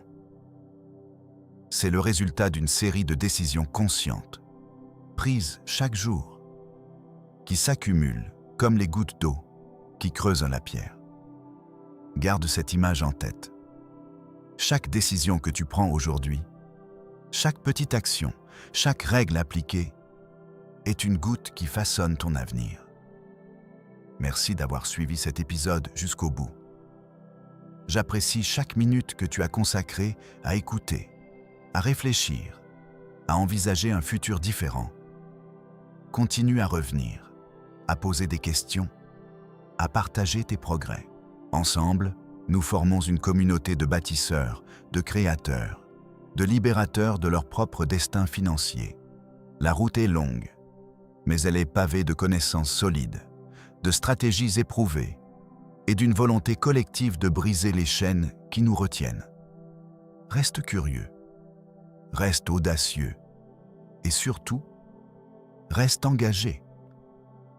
C'est le résultat d'une série de décisions conscientes, prises chaque jour, qui s'accumulent comme les gouttes d'eau qui creusent la pierre. Garde cette image en tête. Chaque décision que tu prends aujourd'hui, chaque petite action, chaque règle appliquée est une goutte qui façonne ton avenir. Merci d'avoir suivi cet épisode jusqu'au bout. J'apprécie chaque minute que tu as consacrée à écouter, à réfléchir, à envisager un futur différent. Continue à revenir, à poser des questions, à partager tes progrès. Ensemble, nous formons une communauté de bâtisseurs, de créateurs, de libérateurs de leur propre destin financier. La route est longue, mais elle est pavée de connaissances solides, de stratégies éprouvées et d'une volonté collective de briser les chaînes qui nous retiennent. Reste curieux, reste audacieux et surtout, reste engagé.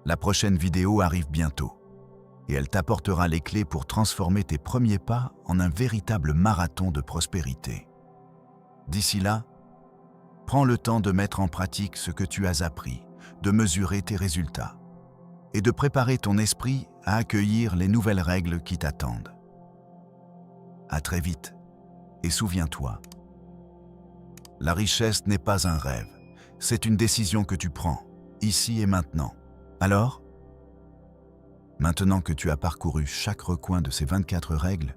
La prochaine vidéo arrive bientôt et elle t'apportera les clés pour transformer tes premiers pas en un véritable marathon de prospérité. D'ici là, Prends le temps de mettre en pratique ce que tu as appris, de mesurer tes résultats et de préparer ton esprit à accueillir les nouvelles règles qui t'attendent. À très vite, et souviens-toi, la richesse n'est pas un rêve, c'est une décision que tu prends, ici et maintenant. Alors, maintenant que tu as parcouru chaque recoin de ces 24 règles,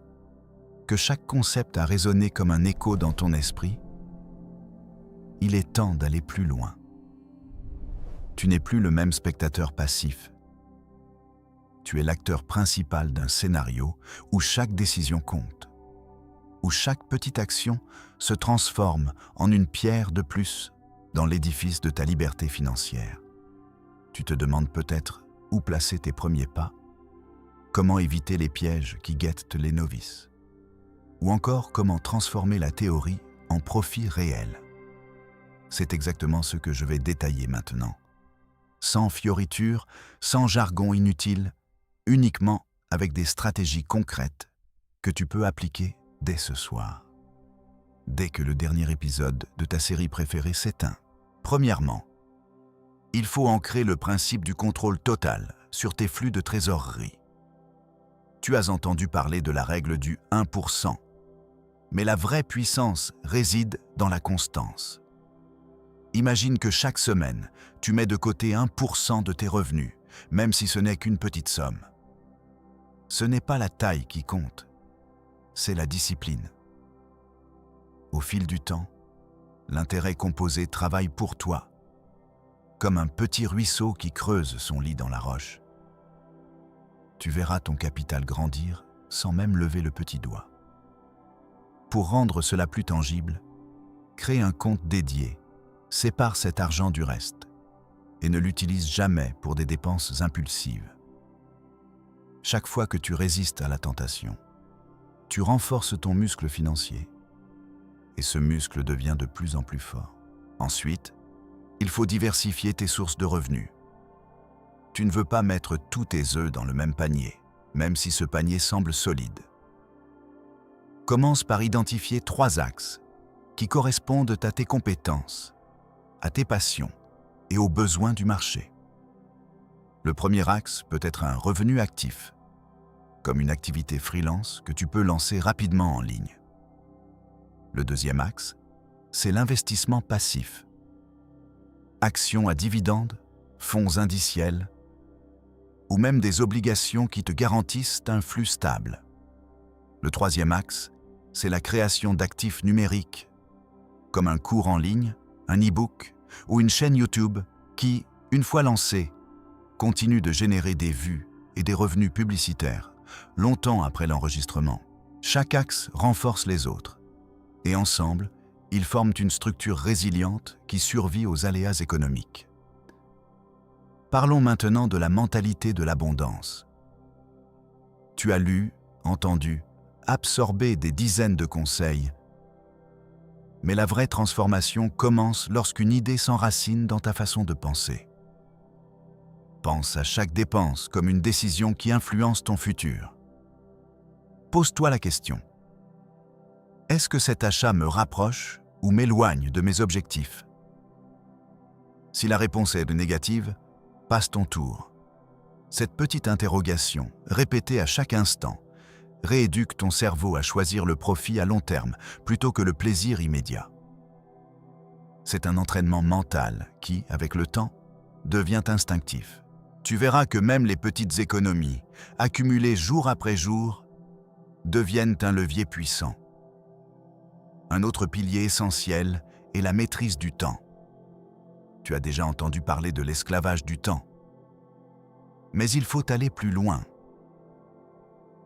que chaque concept a résonné comme un écho dans ton esprit, il est temps d'aller plus loin. Tu n'es plus le même spectateur passif. Tu es l'acteur principal d'un scénario où chaque décision compte, où chaque petite action se transforme en une pierre de plus dans l'édifice de ta liberté financière. Tu te demandes peut-être où placer tes premiers pas, comment éviter les pièges qui guettent les novices, ou encore comment transformer la théorie en profit réel. C'est exactement ce que je vais détailler maintenant. Sans fioritures, sans jargon inutile, uniquement avec des stratégies concrètes que tu peux appliquer dès ce soir. Dès que le dernier épisode de ta série préférée s'éteint. Premièrement, il faut ancrer le principe du contrôle total sur tes flux de trésorerie. Tu as entendu parler de la règle du 1%, mais la vraie puissance réside dans la constance. Imagine que chaque semaine, tu mets de côté 1% de tes revenus, même si ce n'est qu'une petite somme. Ce n'est pas la taille qui compte, c'est la discipline. Au fil du temps, l'intérêt composé travaille pour toi, comme un petit ruisseau qui creuse son lit dans la roche. Tu verras ton capital grandir sans même lever le petit doigt. Pour rendre cela plus tangible, crée un compte dédié, sépare cet argent du reste et ne l'utilise jamais pour des dépenses impulsives. Chaque fois que tu résistes à la tentation, tu renforces ton muscle financier et ce muscle devient de plus en plus fort. Ensuite, il faut diversifier tes sources de revenus. Tu ne veux pas mettre tous tes œufs dans le même panier, même si ce panier semble solide. Commence par identifier 3 axes qui correspondent à tes compétences, à tes passions et aux besoins du marché. Le premier axe peut être un revenu actif, comme une activité freelance que tu peux lancer rapidement en ligne. Le deuxième axe, c'est l'investissement passif. Actions à dividendes, fonds indiciels, ou même des obligations qui te garantissent un flux stable. Le troisième axe, c'est la création d'actifs numériques, comme un cours en ligne, un e-book ou une chaîne YouTube qui, une fois lancée, continue de générer des vues et des revenus publicitaires longtemps après l'enregistrement. Chaque axe renforce les autres et ensemble, ils forment une structure résiliente qui survit aux aléas économiques. Parlons maintenant de la mentalité de l'abondance. Tu as lu, entendu, absorbé des dizaines de conseils, mais la vraie transformation commence lorsqu'une idée s'enracine dans ta façon de penser. Pense à chaque dépense comme une décision qui influence ton futur. Pose-toi la question. Est-ce que cet achat me rapproche ou m'éloigne de mes objectifs? Si la réponse est négative, passe ton tour. Cette petite interrogation, répétée à chaque instant, rééduque ton cerveau à choisir le profit à long terme plutôt que le plaisir immédiat. C'est un entraînement mental qui, avec le temps, devient instinctif. Tu verras que même les petites économies, accumulées jour après jour, deviennent un levier puissant. Un autre pilier essentiel est la maîtrise du temps. Tu as déjà entendu parler de l'esclavage du temps. Mais il faut aller plus loin.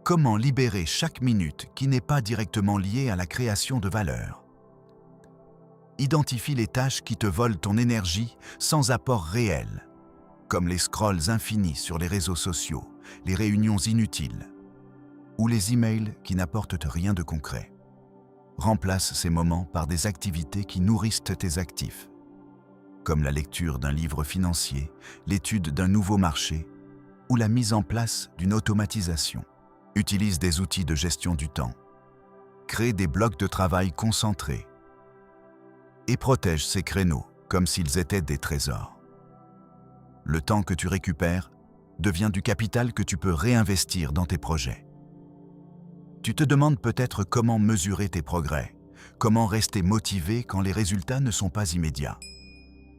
Comment libérer chaque minute qui n'est pas directement liée à la création de valeur? Identifie les tâches qui te volent ton énergie sans apport réel, comme les scrolls infinis sur les réseaux sociaux, les réunions inutiles ou les emails qui n'apportent rien de concret. Remplace ces moments par des activités qui nourrissent tes actifs, comme la lecture d'un livre financier, l'étude d'un nouveau marché ou la mise en place d'une automatisation. Utilise des outils de gestion du temps. Crée des blocs de travail concentrés. et protège ces créneaux comme s'ils étaient des trésors. Le temps que tu récupères devient du capital que tu peux réinvestir dans tes projets. Tu te demandes peut-être comment mesurer tes progrès, comment rester motivé quand les résultats ne sont pas immédiats.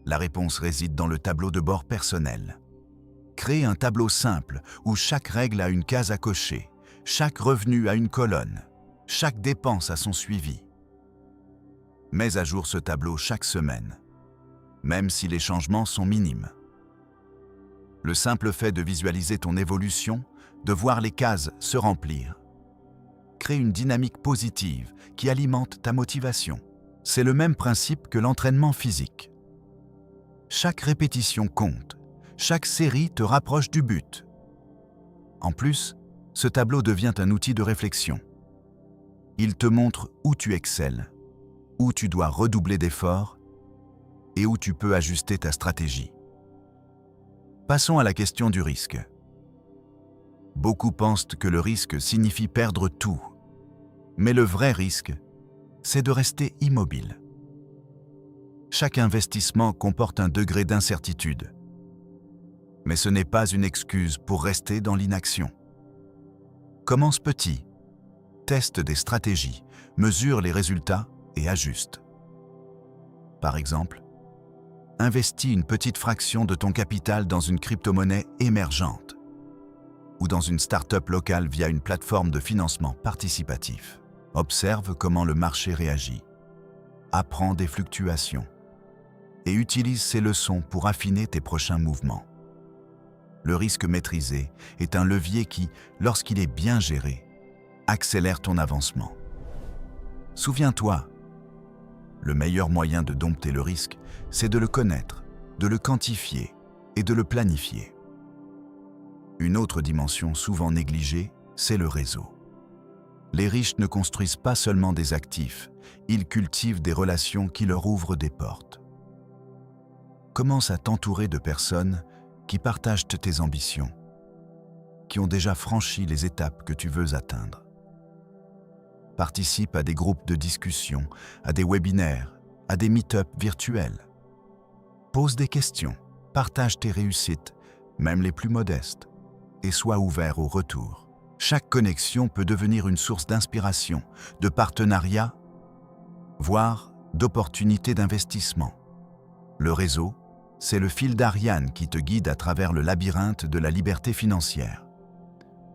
La réponse réside dans le tableau de bord personnel. Crée un tableau simple où chaque règle a une case à cocher, chaque revenu a une colonne, chaque dépense a son suivi. Mets à jour ce tableau chaque semaine, même si les changements sont minimes. Le simple fait de visualiser ton évolution, de voir les cases se remplir, crée une dynamique positive qui alimente ta motivation. C'est le même principe que l'entraînement physique. Chaque répétition compte, chaque série te rapproche du but. En plus, ce tableau devient un outil de réflexion. Il te montre où tu excelles, où tu dois redoubler d'efforts et où tu peux ajuster ta stratégie. Passons à la question du risque. Beaucoup pensent que le risque signifie perdre tout. Mais le vrai risque, c'est de rester immobile. Chaque investissement comporte un degré d'incertitude. Mais ce n'est pas une excuse pour rester dans l'inaction. Commence petit, teste des stratégies, mesure les résultats et ajuste. Par exemple, investis une petite fraction de ton capital dans une crypto-monnaie émergente ou dans une start-up locale via une plateforme de financement participatif. Observe comment le marché réagit, apprends des fluctuations et utilise ces leçons pour affiner tes prochains mouvements. Le risque maîtrisé est un levier qui, lorsqu'il est bien géré, accélère ton avancement. Souviens-toi, le meilleur moyen de dompter le risque, c'est de le connaître, de le quantifier et de le planifier. Une autre dimension souvent négligée, c'est le réseau. Les riches ne construisent pas seulement des actifs, ils cultivent des relations qui leur ouvrent des portes. Commence à t'entourer de personnes qui partagent tes ambitions, qui ont déjà franchi les étapes que tu veux atteindre. Participe à des groupes de discussion, à des webinaires, à des meet-ups virtuels. Pose des questions, partage tes réussites, même les plus modestes, et sois ouvert au retour. Chaque connexion peut devenir une source d'inspiration, de partenariat, voire d'opportunités d'investissement. Le réseau, c'est le fil d'Ariane qui te guide à travers le labyrinthe de la liberté financière.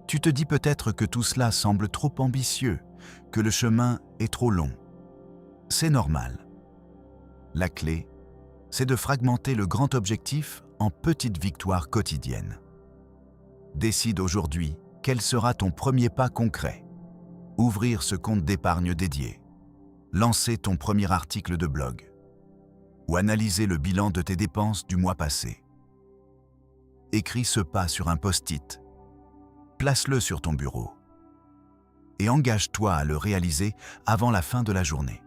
Tu te dis peut-être que tout cela semble trop ambitieux, que le chemin est trop long. C'est normal. La clé, c'est de fragmenter le grand objectif en petites victoires quotidiennes. Décide aujourd'hui quel sera ton premier pas concret. Ouvrir ce compte d'épargne dédié, lancer ton premier article de blog ou analyser le bilan de tes dépenses du mois passé. Écris ce pas sur un post-it, place-le sur ton bureau et engage-toi à le réaliser avant la fin de la journée.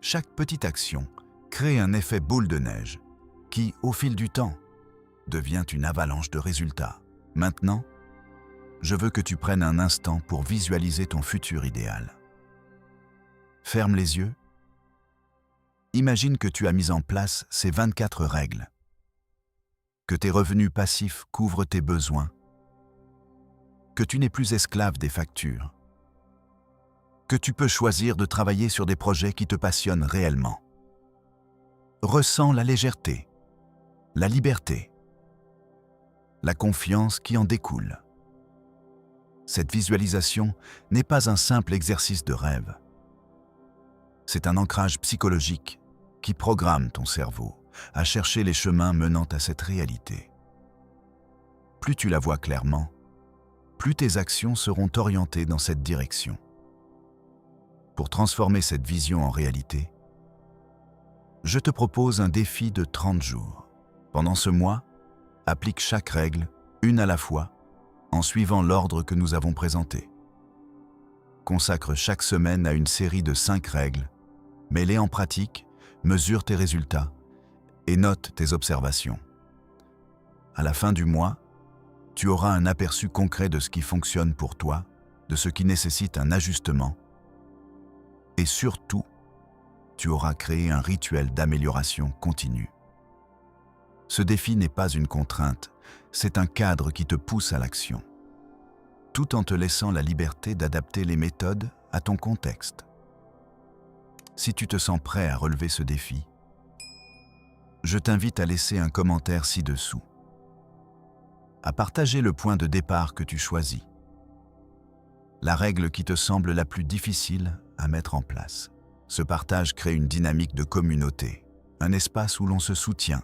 Chaque petite action crée un effet boule de neige qui, au fil du temps, devient une avalanche de résultats. Maintenant, je veux que tu prennes un instant pour visualiser ton futur idéal. Ferme les yeux. Imagine que tu as mis en place ces 24 règles, que tes revenus passifs couvrent tes besoins, que tu n'es plus esclave des factures, que tu peux choisir de travailler sur des projets qui te passionnent réellement. Ressens la légèreté, la liberté, la confiance qui en découle. Cette visualisation n'est pas un simple exercice de rêve. C'est un ancrage psychologique qui programme ton cerveau à chercher les chemins menant à cette réalité. Plus tu la vois clairement, plus tes actions seront orientées dans cette direction. Pour transformer cette vision en réalité, je te propose un défi de 30 jours. Pendant ce mois, applique chaque règle, une à la fois, en suivant l'ordre que nous avons présenté. Consacre chaque semaine à une série de 5 règles, mets-les en pratique, mesure tes résultats et note tes observations. À la fin du mois, tu auras un aperçu concret de ce qui fonctionne pour toi, de ce qui nécessite un ajustement et surtout, tu auras créé un rituel d'amélioration continue. Ce défi n'est pas une contrainte, c'est un cadre qui te pousse à l'action, tout en te laissant la liberté d'adapter les méthodes à ton contexte. Si tu te sens prêt à relever ce défi, je t'invite à laisser un commentaire ci-dessous, à partager le point de départ que tu choisis, la règle qui te semble la plus difficile à mettre en place. Ce partage crée une dynamique de communauté, un espace où l'on se soutient,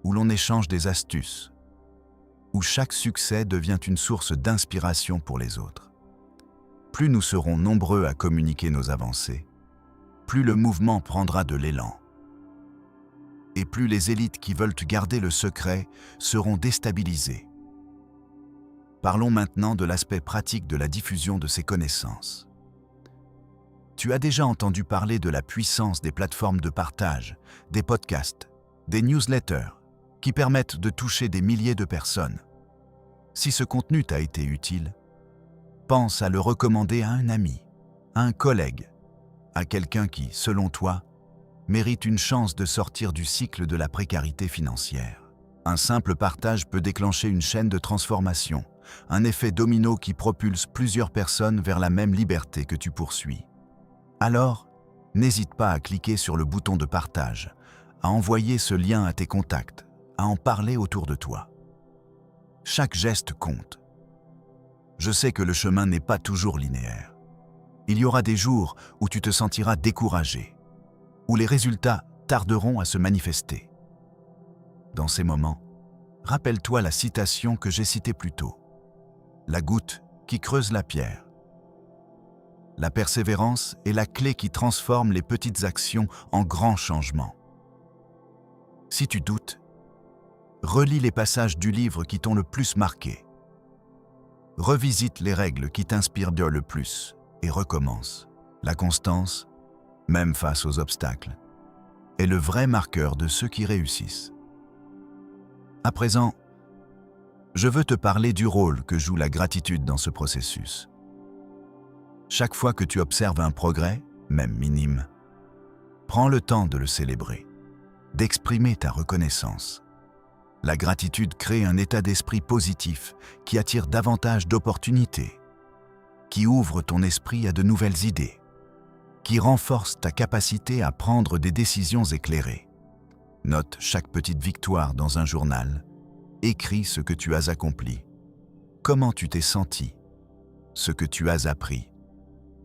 où l'on échange des astuces, où chaque succès devient une source d'inspiration pour les autres. Plus nous serons nombreux à communiquer nos avancées, plus le mouvement prendra de l'élan. Et plus les élites qui veulent garder le secret seront déstabilisées. Parlons maintenant de l'aspect pratique de la diffusion de ces connaissances. Tu as déjà entendu parler de la puissance des plateformes de partage, des podcasts, des newsletters, qui permettent de toucher des milliers de personnes. Si ce contenu t'a été utile, pense à le recommander à un ami, à un collègue, à quelqu'un qui, selon toi, mérite une chance de sortir du cycle de la précarité financière. Un simple partage peut déclencher une chaîne de transformation, un effet domino qui propulse plusieurs personnes vers la même liberté que tu poursuis. Alors, n'hésite pas à cliquer sur le bouton de partage, à envoyer ce lien à tes contacts, à en parler autour de toi. Chaque geste compte. Je sais que le chemin n'est pas toujours linéaire. Il y aura des jours où tu te sentiras découragé, où les résultats tarderont à se manifester. Dans ces moments, rappelle-toi la citation que j'ai citée plus tôt. La goutte qui creuse la pierre. La persévérance est la clé qui transforme les petites actions en grands changements. Si tu doutes, relis les passages du livre qui t'ont le plus marqué. Revisite les règles qui t'inspirent le plus et recommence. La constance, même face aux obstacles, est le vrai marqueur de ceux qui réussissent. À présent, je veux te parler du rôle que joue la gratitude dans ce processus. Chaque fois que tu observes un progrès, même minime, prends le temps de le célébrer, d'exprimer ta reconnaissance. La gratitude crée un état d'esprit positif qui attire davantage d'opportunités, qui ouvre ton esprit à de nouvelles idées, qui renforce ta capacité à prendre des décisions éclairées. Note chaque petite victoire dans un journal, écris ce que tu as accompli, comment tu t'es senti, ce que tu as appris.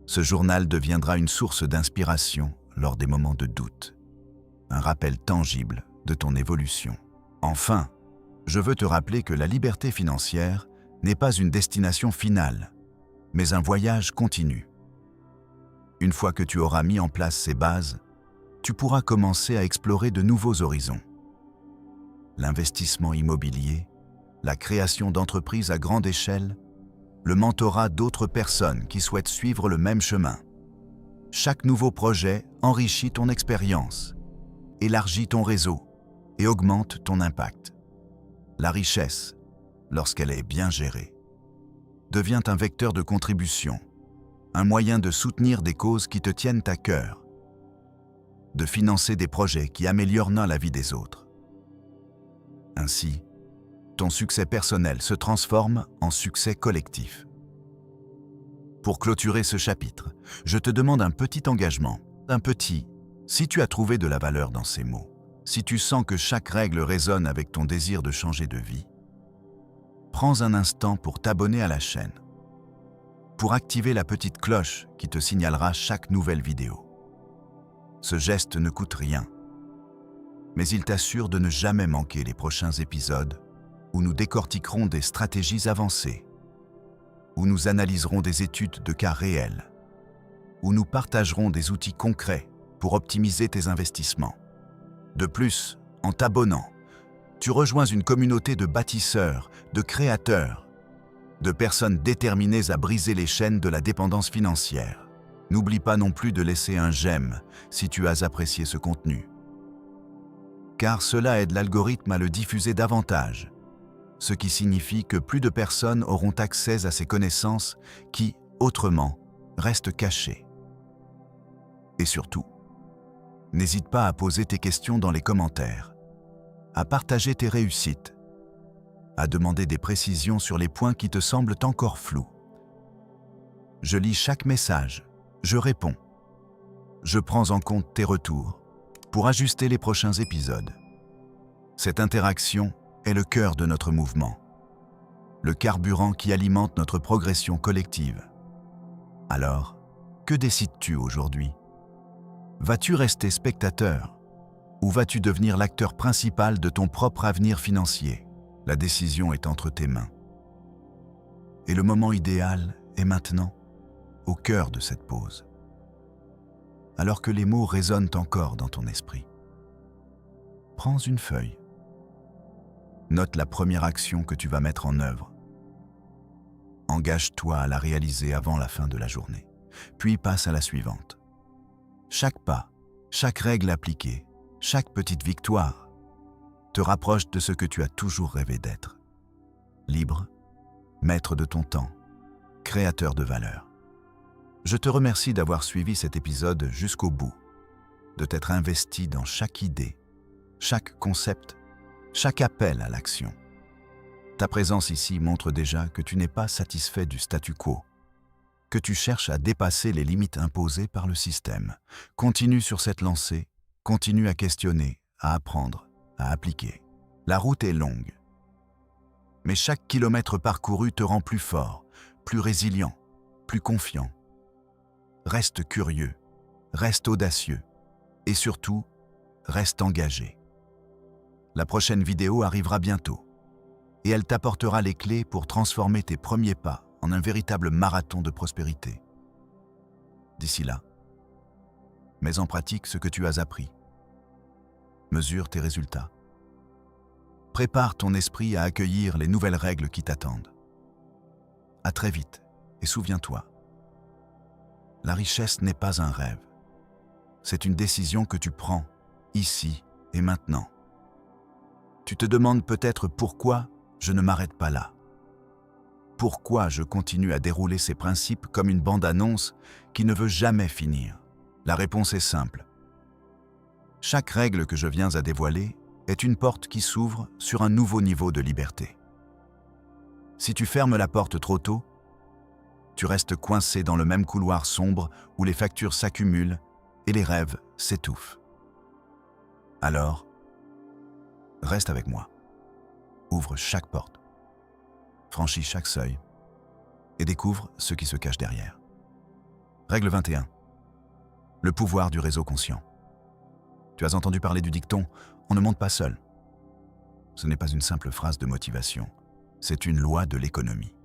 Ce journal deviendra une source d'inspiration lors des moments de doute, un rappel tangible de ton évolution. Enfin, je veux te rappeler que la liberté financière n'est pas une destination finale, mais un voyage continu. Une fois que tu auras mis en place ces bases, tu pourras commencer à explorer de nouveaux horizons. L'investissement immobilier, la création d'entreprises à grande échelle, le mentorat d'autres personnes qui souhaitent suivre le même chemin. Chaque nouveau projet enrichit ton expérience, élargit ton réseau et augmente ton impact. La richesse, lorsqu'elle est bien gérée, devient un vecteur de contribution, un moyen de soutenir des causes qui te tiennent à cœur, de financer des projets qui améliorent la vie des autres. Ainsi, ton succès personnel se transforme en succès collectif. Pour clôturer ce chapitre, je te demande un petit engagement, si tu as trouvé de la valeur dans ces mots, si tu sens que chaque règle résonne avec ton désir de changer de vie, prends un instant pour t'abonner à la chaîne, pour activer la petite cloche qui te signalera chaque nouvelle vidéo. Ce geste ne coûte rien, mais il t'assure de ne jamais manquer les prochains épisodes où nous décortiquerons des stratégies avancées, où nous analyserons des études de cas réels, où nous partagerons des outils concrets pour optimiser tes investissements. De plus, en t'abonnant, tu rejoins une communauté de bâtisseurs, de créateurs, de personnes déterminées à briser les chaînes de la dépendance financière. N'oublie pas non plus de laisser un j'aime si tu as apprécié ce contenu, car cela aide l'algorithme à le diffuser davantage, ce qui signifie que plus de personnes auront accès à ces connaissances qui, autrement, restent cachées. Et surtout, N'hésite pas à poser tes questions dans les commentaires, à partager tes réussites, à demander des précisions sur les points qui te semblent encore flous. Je lis chaque message, je réponds. Je prends en compte tes retours pour ajuster les prochains épisodes. Cette interaction est le cœur de notre mouvement, le carburant qui alimente notre progression collective. Alors, que décides-tu aujourd'hui? Vas-tu rester spectateur ou vas-tu devenir l'acteur principal de ton propre avenir financier? La décision est entre tes mains. Et le moment idéal est maintenant, au cœur de cette pause. Alors que les mots résonnent encore dans ton esprit. Prends une feuille. Note la première action que tu vas mettre en œuvre. Engage-toi à la réaliser avant la fin de la journée, puis passe à la suivante. Chaque pas, chaque règle appliquée, chaque petite victoire te rapproche de ce que tu as toujours rêvé d'être. Libre, maître de ton temps, créateur de valeur. Je te remercie d'avoir suivi cet épisode jusqu'au bout, de t'être investi dans chaque idée, chaque concept, chaque appel à l'action. Ta présence ici montre déjà que tu n'es pas satisfait du statu quo, que tu cherches à dépasser les limites imposées par le système. Continue sur cette lancée, continue à questionner, à apprendre, à appliquer. La route est longue, mais chaque kilomètre parcouru te rend plus fort, plus résilient, plus confiant. Reste curieux, reste audacieux et surtout, reste engagé. La prochaine vidéo arrivera bientôt et elle t'apportera les clés pour transformer tes premiers pas en un véritable marathon de prospérité. D'ici là, mets en pratique ce que tu as appris. Mesure tes résultats. Prépare ton esprit à accueillir les nouvelles règles qui t'attendent. À très vite et souviens-toi, la richesse n'est pas un rêve. C'est une décision que tu prends, ici et maintenant. Tu te demandes peut-être pourquoi je ne m'arrête pas là. Pourquoi je continue à dérouler ces principes comme une bande-annonce qui ne veut jamais finir? La réponse est simple. Chaque règle que je viens à dévoiler est une porte qui s'ouvre sur un nouveau niveau de liberté. Si tu fermes la porte trop tôt, tu restes coincé dans le même couloir sombre où les factures s'accumulent et les rêves s'étouffent. Alors, reste avec moi. Ouvre chaque porte, franchis chaque seuil et découvre ce qui se cache derrière. Règle 21. Le pouvoir du réseau conscient. Tu as entendu parler du dicton « On ne monte pas seul ». Ce n'est pas une simple phrase de motivation, c'est une loi de l'économie.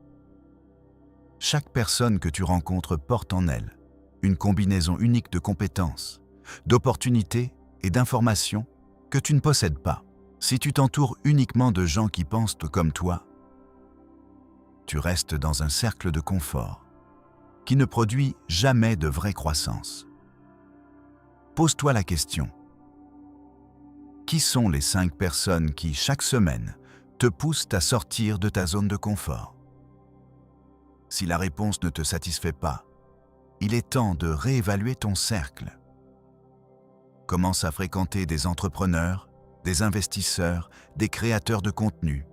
Chaque personne que tu rencontres porte en elle une combinaison unique de compétences, d'opportunités et d'informations que tu ne possèdes pas. Si tu t'entoures uniquement de gens qui pensent comme toi, tu restes dans un cercle de confort qui ne produit jamais de vraie croissance. Pose-toi la question. Qui sont les 5 personnes qui, chaque semaine, te poussent à sortir de ta zone de confort? Si la réponse ne te satisfait pas, il est temps de réévaluer ton cercle. Commence à fréquenter des entrepreneurs, des investisseurs, des créateurs de contenu,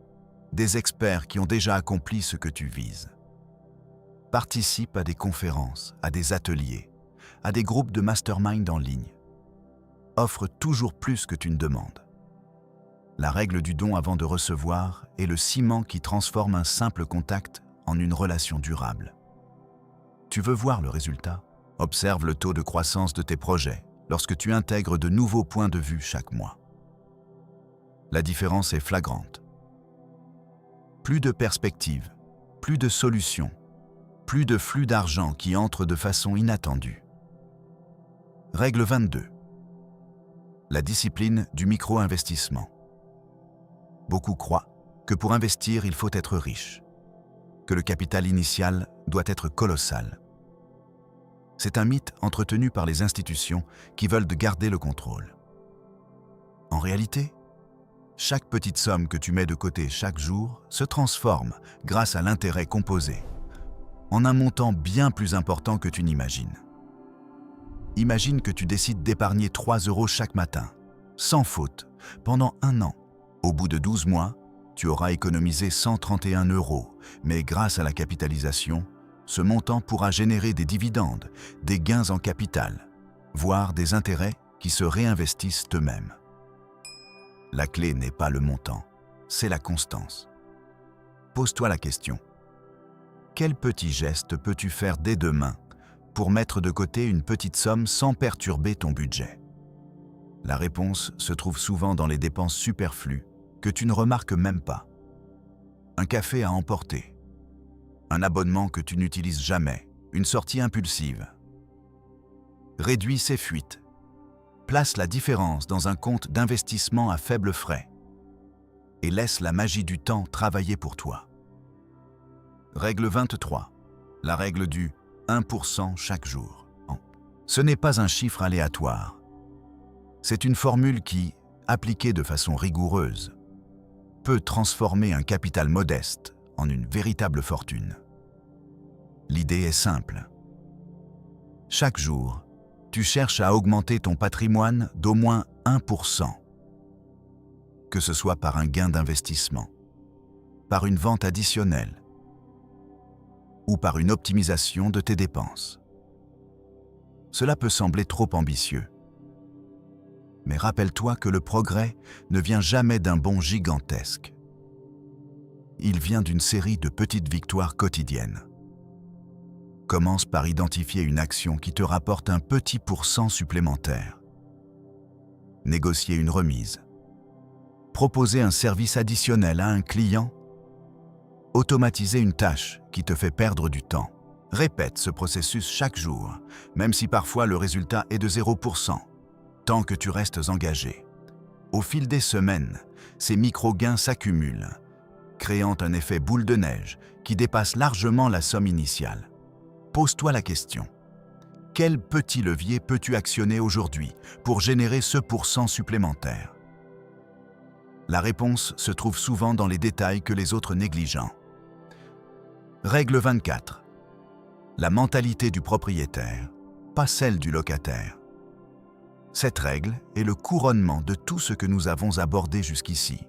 des experts qui ont déjà accompli ce que tu vises. Participe à des conférences, à des ateliers, à des groupes de mastermind en ligne. Offre toujours plus que tu ne demandes. La règle du don avant de recevoir est le ciment qui transforme un simple contact en une relation durable. Tu veux voir le résultat? Observe le taux de croissance de tes projets lorsque tu intègres de nouveaux points de vue chaque mois. La différence est flagrante. Plus de perspectives, plus de solutions, plus de flux d'argent qui entre de façon inattendue. Règle 22. La discipline du micro-investissement. Beaucoup croient que pour investir, il faut être riche, que le capital initial doit être colossal. C'est un mythe entretenu par les institutions qui veulent garder le contrôle. En réalité, chaque petite somme que tu mets de côté chaque jour se transforme, grâce à l'intérêt composé, en un montant bien plus important que tu n'imagines. Imagine que tu décides d'épargner 3 € chaque matin, sans faute, pendant 1 an. Au bout de 12 mois, tu auras économisé 131 €, mais grâce à la capitalisation, ce montant pourra générer des dividendes, des gains en capital, voire des intérêts qui se réinvestissent eux-mêmes. La clé n'est pas le montant, c'est la constance. Pose-toi la question. Quel petit geste peux-tu faire dès demain pour mettre de côté une petite somme sans perturber ton budget? La réponse se trouve souvent dans les dépenses superflues que tu ne remarques même pas. Un café à emporter, un abonnement que tu n'utilises jamais, une sortie impulsive. Réduis ces fuites. Place la différence dans un compte d'investissement à faible frais et laisse la magie du temps travailler pour toi. Règle 23. La règle du 1% chaque jour. Ce n'est pas un chiffre aléatoire. C'est une formule qui, appliquée de façon rigoureuse, peut transformer un capital modeste en une véritable fortune. L'idée est simple. Chaque jour, tu cherches à augmenter ton patrimoine d'au moins 1%. Que ce soit par un gain d'investissement, par une vente additionnelle ou par une optimisation de tes dépenses. Cela peut sembler trop ambitieux. Mais rappelle-toi que le progrès ne vient jamais d'un bond gigantesque. Il vient d'une série de petites victoires quotidiennes. Commence par identifier une action qui te rapporte un petit pourcent supplémentaire. Négocier une remise. Proposer un service additionnel à un client. Automatiser une tâche qui te fait perdre du temps. Répète ce processus chaque jour, même si parfois le résultat est de 0%, tant que tu restes engagé. Au fil des semaines, ces micro-gains s'accumulent, créant un effet boule de neige qui dépasse largement la somme initiale. Pose-toi la question. Quel petit levier peux-tu actionner aujourd'hui pour générer ce pourcent supplémentaire? La réponse se trouve souvent dans les détails que les autres négligent. Règle 24. La mentalité du propriétaire, pas celle du locataire. Cette règle est le couronnement de tout ce que nous avons abordé jusqu'ici.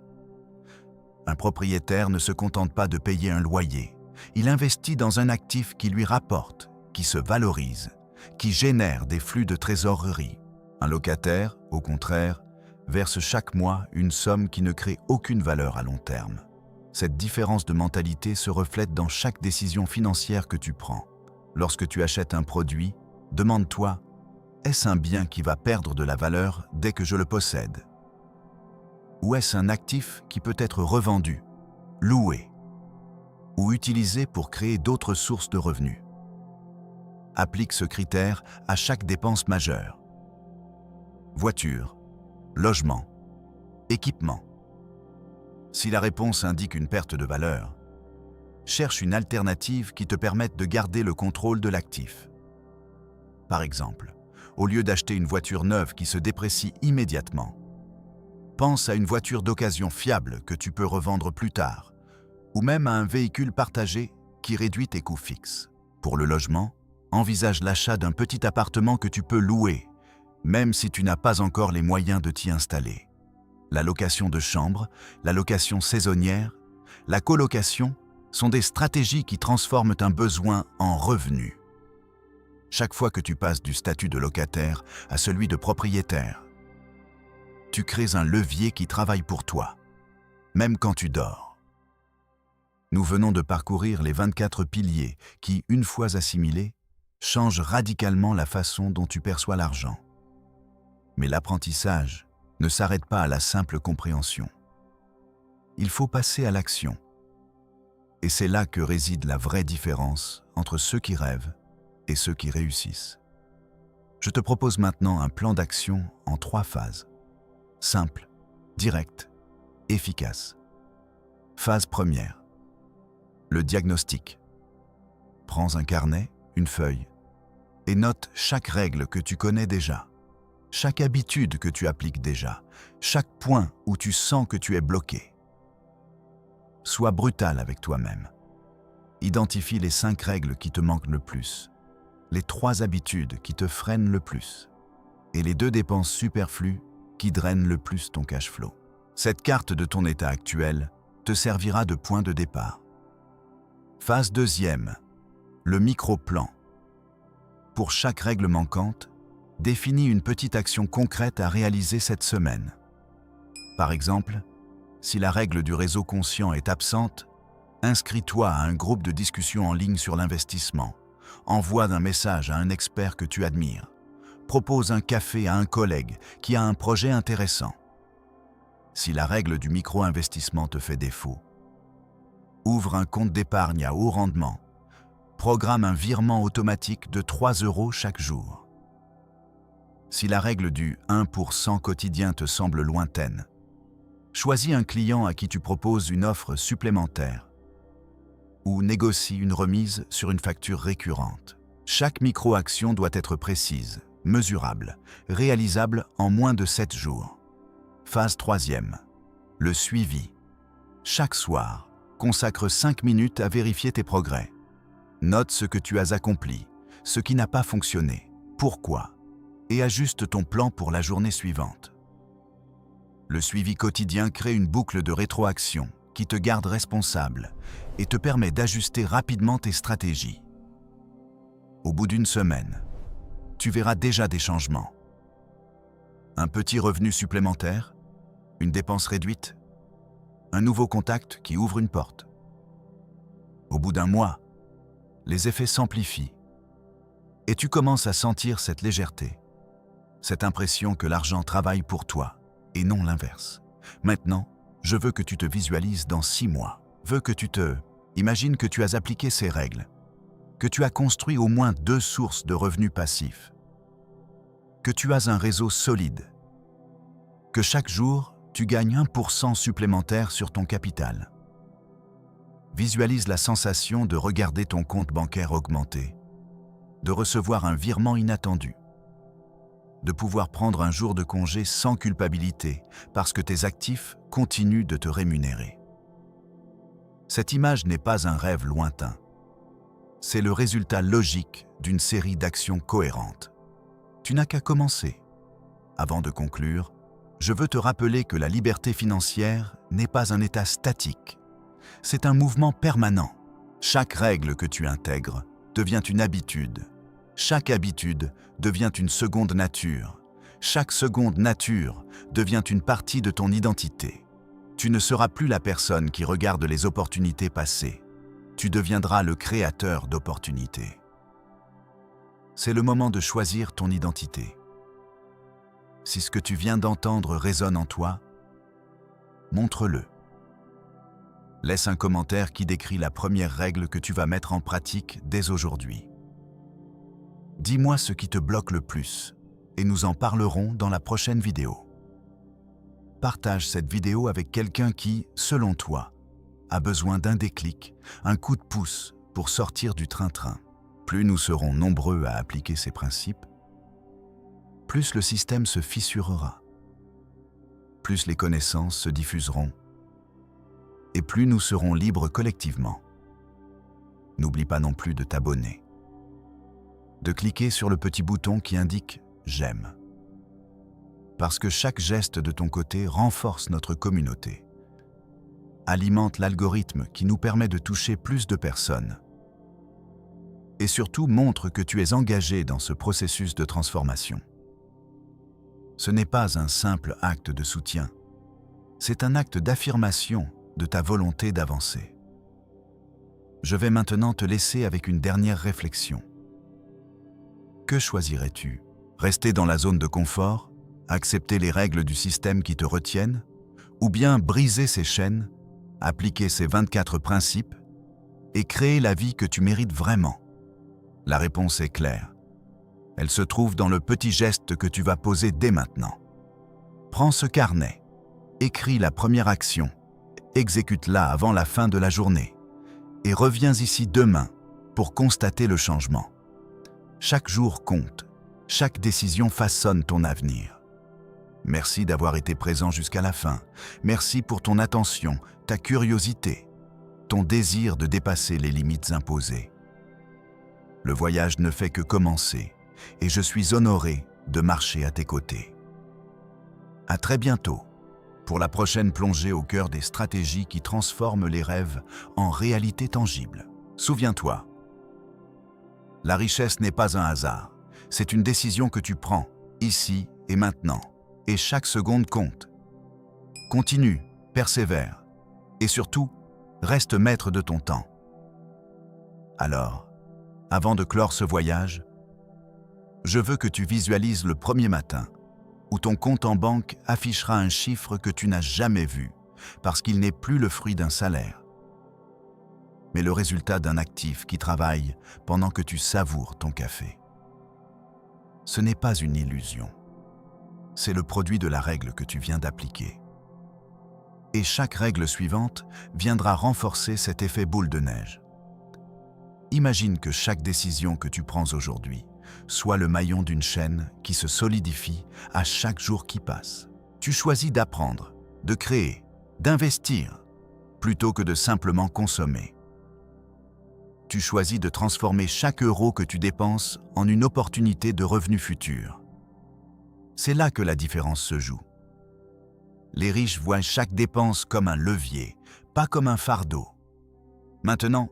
Un propriétaire ne se contente pas de payer un loyer. Il investit dans un actif qui lui rapporte, qui se valorise, qui génère des flux de trésorerie. Un locataire, au contraire, verse chaque mois une somme qui ne crée aucune valeur à long terme. Cette différence de mentalité se reflète dans chaque décision financière que tu prends. Lorsque tu achètes un produit, demande-toi, est-ce un bien qui va perdre de la valeur dès que je le possède? Ou est-ce un actif qui peut être revendu, loué ou utilisé pour créer d'autres sources de revenus? Applique ce critère à chaque dépense majeure. Voiture, logement, équipement. Si la réponse indique une perte de valeur, cherche une alternative qui te permette de garder le contrôle de l'actif. Par exemple, au lieu d'acheter une voiture neuve qui se déprécie immédiatement, pense à une voiture d'occasion fiable que tu peux revendre plus tard, ou même à un véhicule partagé qui réduit tes coûts fixes. Pour le logement, envisage l'achat d'un petit appartement que tu peux louer, même si tu n'as pas encore les moyens de t'y installer. La location de chambre, la location saisonnière, la colocation sont des stratégies qui transforment un besoin en revenu. Chaque fois que tu passes du statut de locataire à celui de propriétaire, tu crées un levier qui travaille pour toi, même quand tu dors. Nous venons de parcourir les 24 piliers qui, une fois assimilés, changent radicalement la façon dont tu perçois l'argent. Mais l'apprentissage ne s'arrête pas à la simple compréhension. Il faut passer à l'action. Et c'est là que réside la vraie différence entre ceux qui rêvent et ceux qui réussissent. Je te propose maintenant un plan d'action en 3 phases. Simple, direct, efficace. Phase première. Le diagnostic. Prends un carnet, une feuille, et note chaque règle que tu connais déjà, chaque habitude que tu appliques déjà, chaque point où tu sens que tu es bloqué. Sois brutal avec toi-même. Identifie les 5 règles qui te manquent le plus. les 3 habitudes qui te freinent le plus et les 2 dépenses superflues qui drainent le plus ton cash flow. Cette carte de ton état actuel te servira de point de départ. Phase 2e, le micro-plan. Pour chaque règle manquante, définis une petite action concrète à réaliser cette semaine. Par exemple, si la règle du réseau conscient est absente, inscris-toi à un groupe de discussion en ligne sur l'investissement. Envoie un message à un expert que tu admires. Propose un café à un collègue qui a un projet intéressant. Si la règle du micro-investissement te fait défaut, ouvre un compte d'épargne à haut rendement. Programme un virement automatique de 3 € chaque jour. Si la règle du 1% quotidien te semble lointaine, choisis un client à qui tu proposes une offre supplémentaire ou négocie une remise sur une facture récurrente. Chaque micro-action doit être précise, mesurable, réalisable en moins de 7 jours. Phase 3e, le suivi. Chaque soir, consacre 5 minutes à vérifier tes progrès. Note ce que tu as accompli, ce qui n'a pas fonctionné, pourquoi, et ajuste ton plan pour la journée suivante. Le suivi quotidien crée une boucle de rétroaction qui te garde responsable et te permet d'ajuster rapidement tes stratégies. Au bout d'une semaine, tu verras déjà des changements. Un petit revenu supplémentaire, une dépense réduite, un nouveau contact qui ouvre une porte. Au bout d'un mois, les effets s'amplifient et tu commences à sentir cette légèreté, cette impression que l'argent travaille pour toi et non l'inverse. Maintenant, je veux que tu te visualises dans 6 mois. Imagine que tu as appliqué ces règles, que tu as construit au moins 2 sources de revenus passifs, que tu as un réseau solide, que chaque jour, tu gagnes 1% supplémentaire sur ton capital. Visualise la sensation de regarder ton compte bancaire augmenter, de recevoir un virement inattendu, de pouvoir prendre un jour de congé sans culpabilité parce que tes actifs continuent de te rémunérer. Cette image n'est pas un rêve lointain. C'est le résultat logique d'une série d'actions cohérentes. Tu n'as qu'à commencer. Avant de conclure, je veux te rappeler que la liberté financière n'est pas un état statique. C'est un mouvement permanent. Chaque règle que tu intègres devient une habitude. Chaque habitude devient une seconde nature. Chaque seconde nature devient une partie de ton identité. Tu ne seras plus la personne qui regarde les opportunités passer. Tu deviendras le créateur d'opportunités. C'est le moment de choisir ton identité. Si ce que tu viens d'entendre résonne en toi, montre-le. Laisse un commentaire qui décrit la première règle que tu vas mettre en pratique dès aujourd'hui. Dis-moi ce qui te bloque le plus et nous en parlerons dans la prochaine vidéo. Partage cette vidéo avec quelqu'un qui, selon toi, a besoin d'un déclic, un coup de pouce pour sortir du train-train. Plus nous serons nombreux à appliquer ces principes, plus le système se fissurera, plus les connaissances se diffuseront et plus nous serons libres collectivement. N'oublie pas non plus de t'abonner, de cliquer sur le petit bouton qui indique « J'aime ». Parce que chaque geste de ton côté renforce notre communauté, alimente l'algorithme qui nous permet de toucher plus de personnes et surtout montre que tu es engagé dans ce processus de transformation. Ce n'est pas un simple acte de soutien, c'est un acte d'affirmation de ta volonté d'avancer. Je vais maintenant te laisser avec une dernière réflexion. Que choisirais-tu? Rester dans la zone de confort, accepter les règles du système qui te retiennent, ou bien briser ces chaînes, appliquer ces 24 principes et créer la vie que tu mérites vraiment? La réponse est claire. Elle se trouve dans le petit geste que tu vas poser dès maintenant. Prends ce carnet, écris la première action, exécute-la avant la fin de la journée et reviens ici demain pour constater le changement. Chaque jour compte, chaque décision façonne ton avenir. Merci d'avoir été présent jusqu'à la fin. Merci pour ton attention, ta curiosité, ton désir de dépasser les limites imposées. Le voyage ne fait que commencer et je suis honoré de marcher à tes côtés. À très bientôt pour la prochaine plongée au cœur des stratégies qui transforment les rêves en réalité tangible. Souviens-toi, la richesse n'est pas un hasard, c'est une décision que tu prends, ici et maintenant, et chaque seconde compte. Continue, persévère, et surtout, reste maître de ton temps. Alors, avant de clore ce voyage, je veux que tu visualises le premier matin où ton compte en banque affichera un chiffre que tu n'as jamais vu, parce qu'il n'est plus le fruit d'un salaire, mais le résultat d'un actif qui travaille pendant que tu savoures ton café. Ce n'est pas une illusion, c'est le produit de la règle que tu viens d'appliquer. Et chaque règle suivante viendra renforcer cet effet boule de neige. Imagine que chaque décision que tu prends aujourd'hui soit le maillon d'une chaîne qui se solidifie à chaque jour qui passe. Tu choisis d'apprendre, de créer, d'investir, plutôt que de simplement consommer. Tu choisis de transformer chaque euro que tu dépenses en une opportunité de revenu futur. C'est là que la différence se joue. Les riches voient chaque dépense comme un levier, pas comme un fardeau. Maintenant,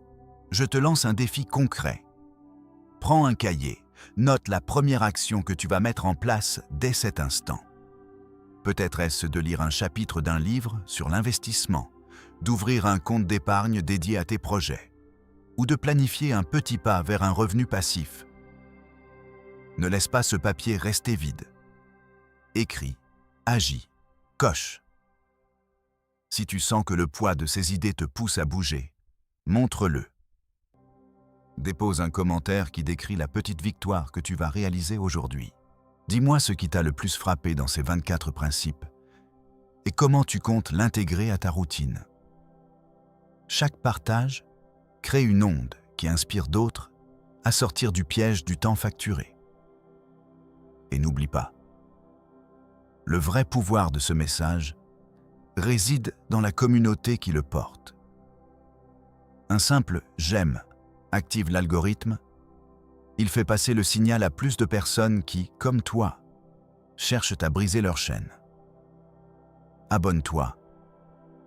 je te lance un défi concret. Prends un cahier, note la première action que tu vas mettre en place dès cet instant. Peut-être est-ce de lire un chapitre d'un livre sur l'investissement, d'ouvrir un compte d'épargne dédié à tes projets, ou de planifier un petit pas vers un revenu passif. Ne laisse pas ce papier rester vide. Écris, agis, coche. Si tu sens que le poids de ces idées te pousse à bouger, montre-le. Dépose un commentaire qui décrit la petite victoire que tu vas réaliser aujourd'hui. Dis-moi ce qui t'a le plus frappé dans ces 24 principes et comment tu comptes l'intégrer à ta routine. Chaque partage crée une onde qui inspire d'autres à sortir du piège du temps facturé. Et n'oublie pas, le vrai pouvoir de ce message réside dans la communauté qui le porte. Un simple « j'aime » active l'algorithme, il fait passer le signal à plus de personnes qui, comme toi, cherchent à briser leur chaîne. Abonne-toi,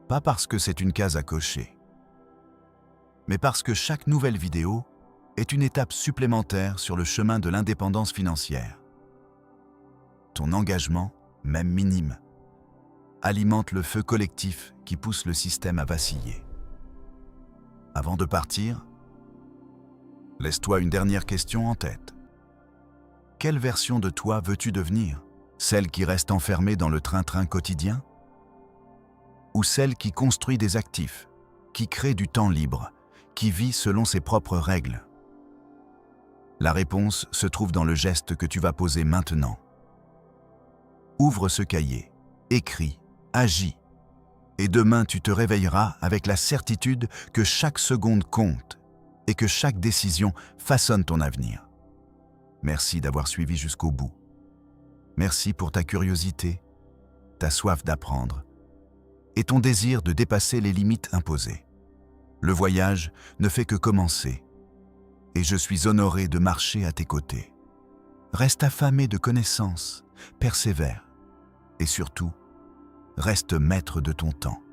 pas parce que c'est une case à cocher, mais parce que chaque nouvelle vidéo est une étape supplémentaire sur le chemin de l'indépendance financière. Ton engagement, même minime, alimente le feu collectif qui pousse le système à vaciller. Avant de partir, laisse-toi une dernière question en tête. Quelle version de toi veux-tu devenir? Celle qui reste enfermée dans le train-train quotidien? Ou celle qui construit des actifs, qui crée du temps libre, qui vit selon ses propres règles? La réponse se trouve dans le geste que tu vas poser maintenant. Ouvre ce cahier, écris, agis, et demain tu te réveilleras avec la certitude que chaque seconde compte et que chaque décision façonne ton avenir. Merci d'avoir suivi jusqu'au bout. Merci pour ta curiosité, ta soif d'apprendre et ton désir de dépasser les limites imposées. Le voyage ne fait que commencer et je suis honoré de marcher à tes côtés. Reste affamé de connaissances, persévère et surtout, reste maître de ton temps.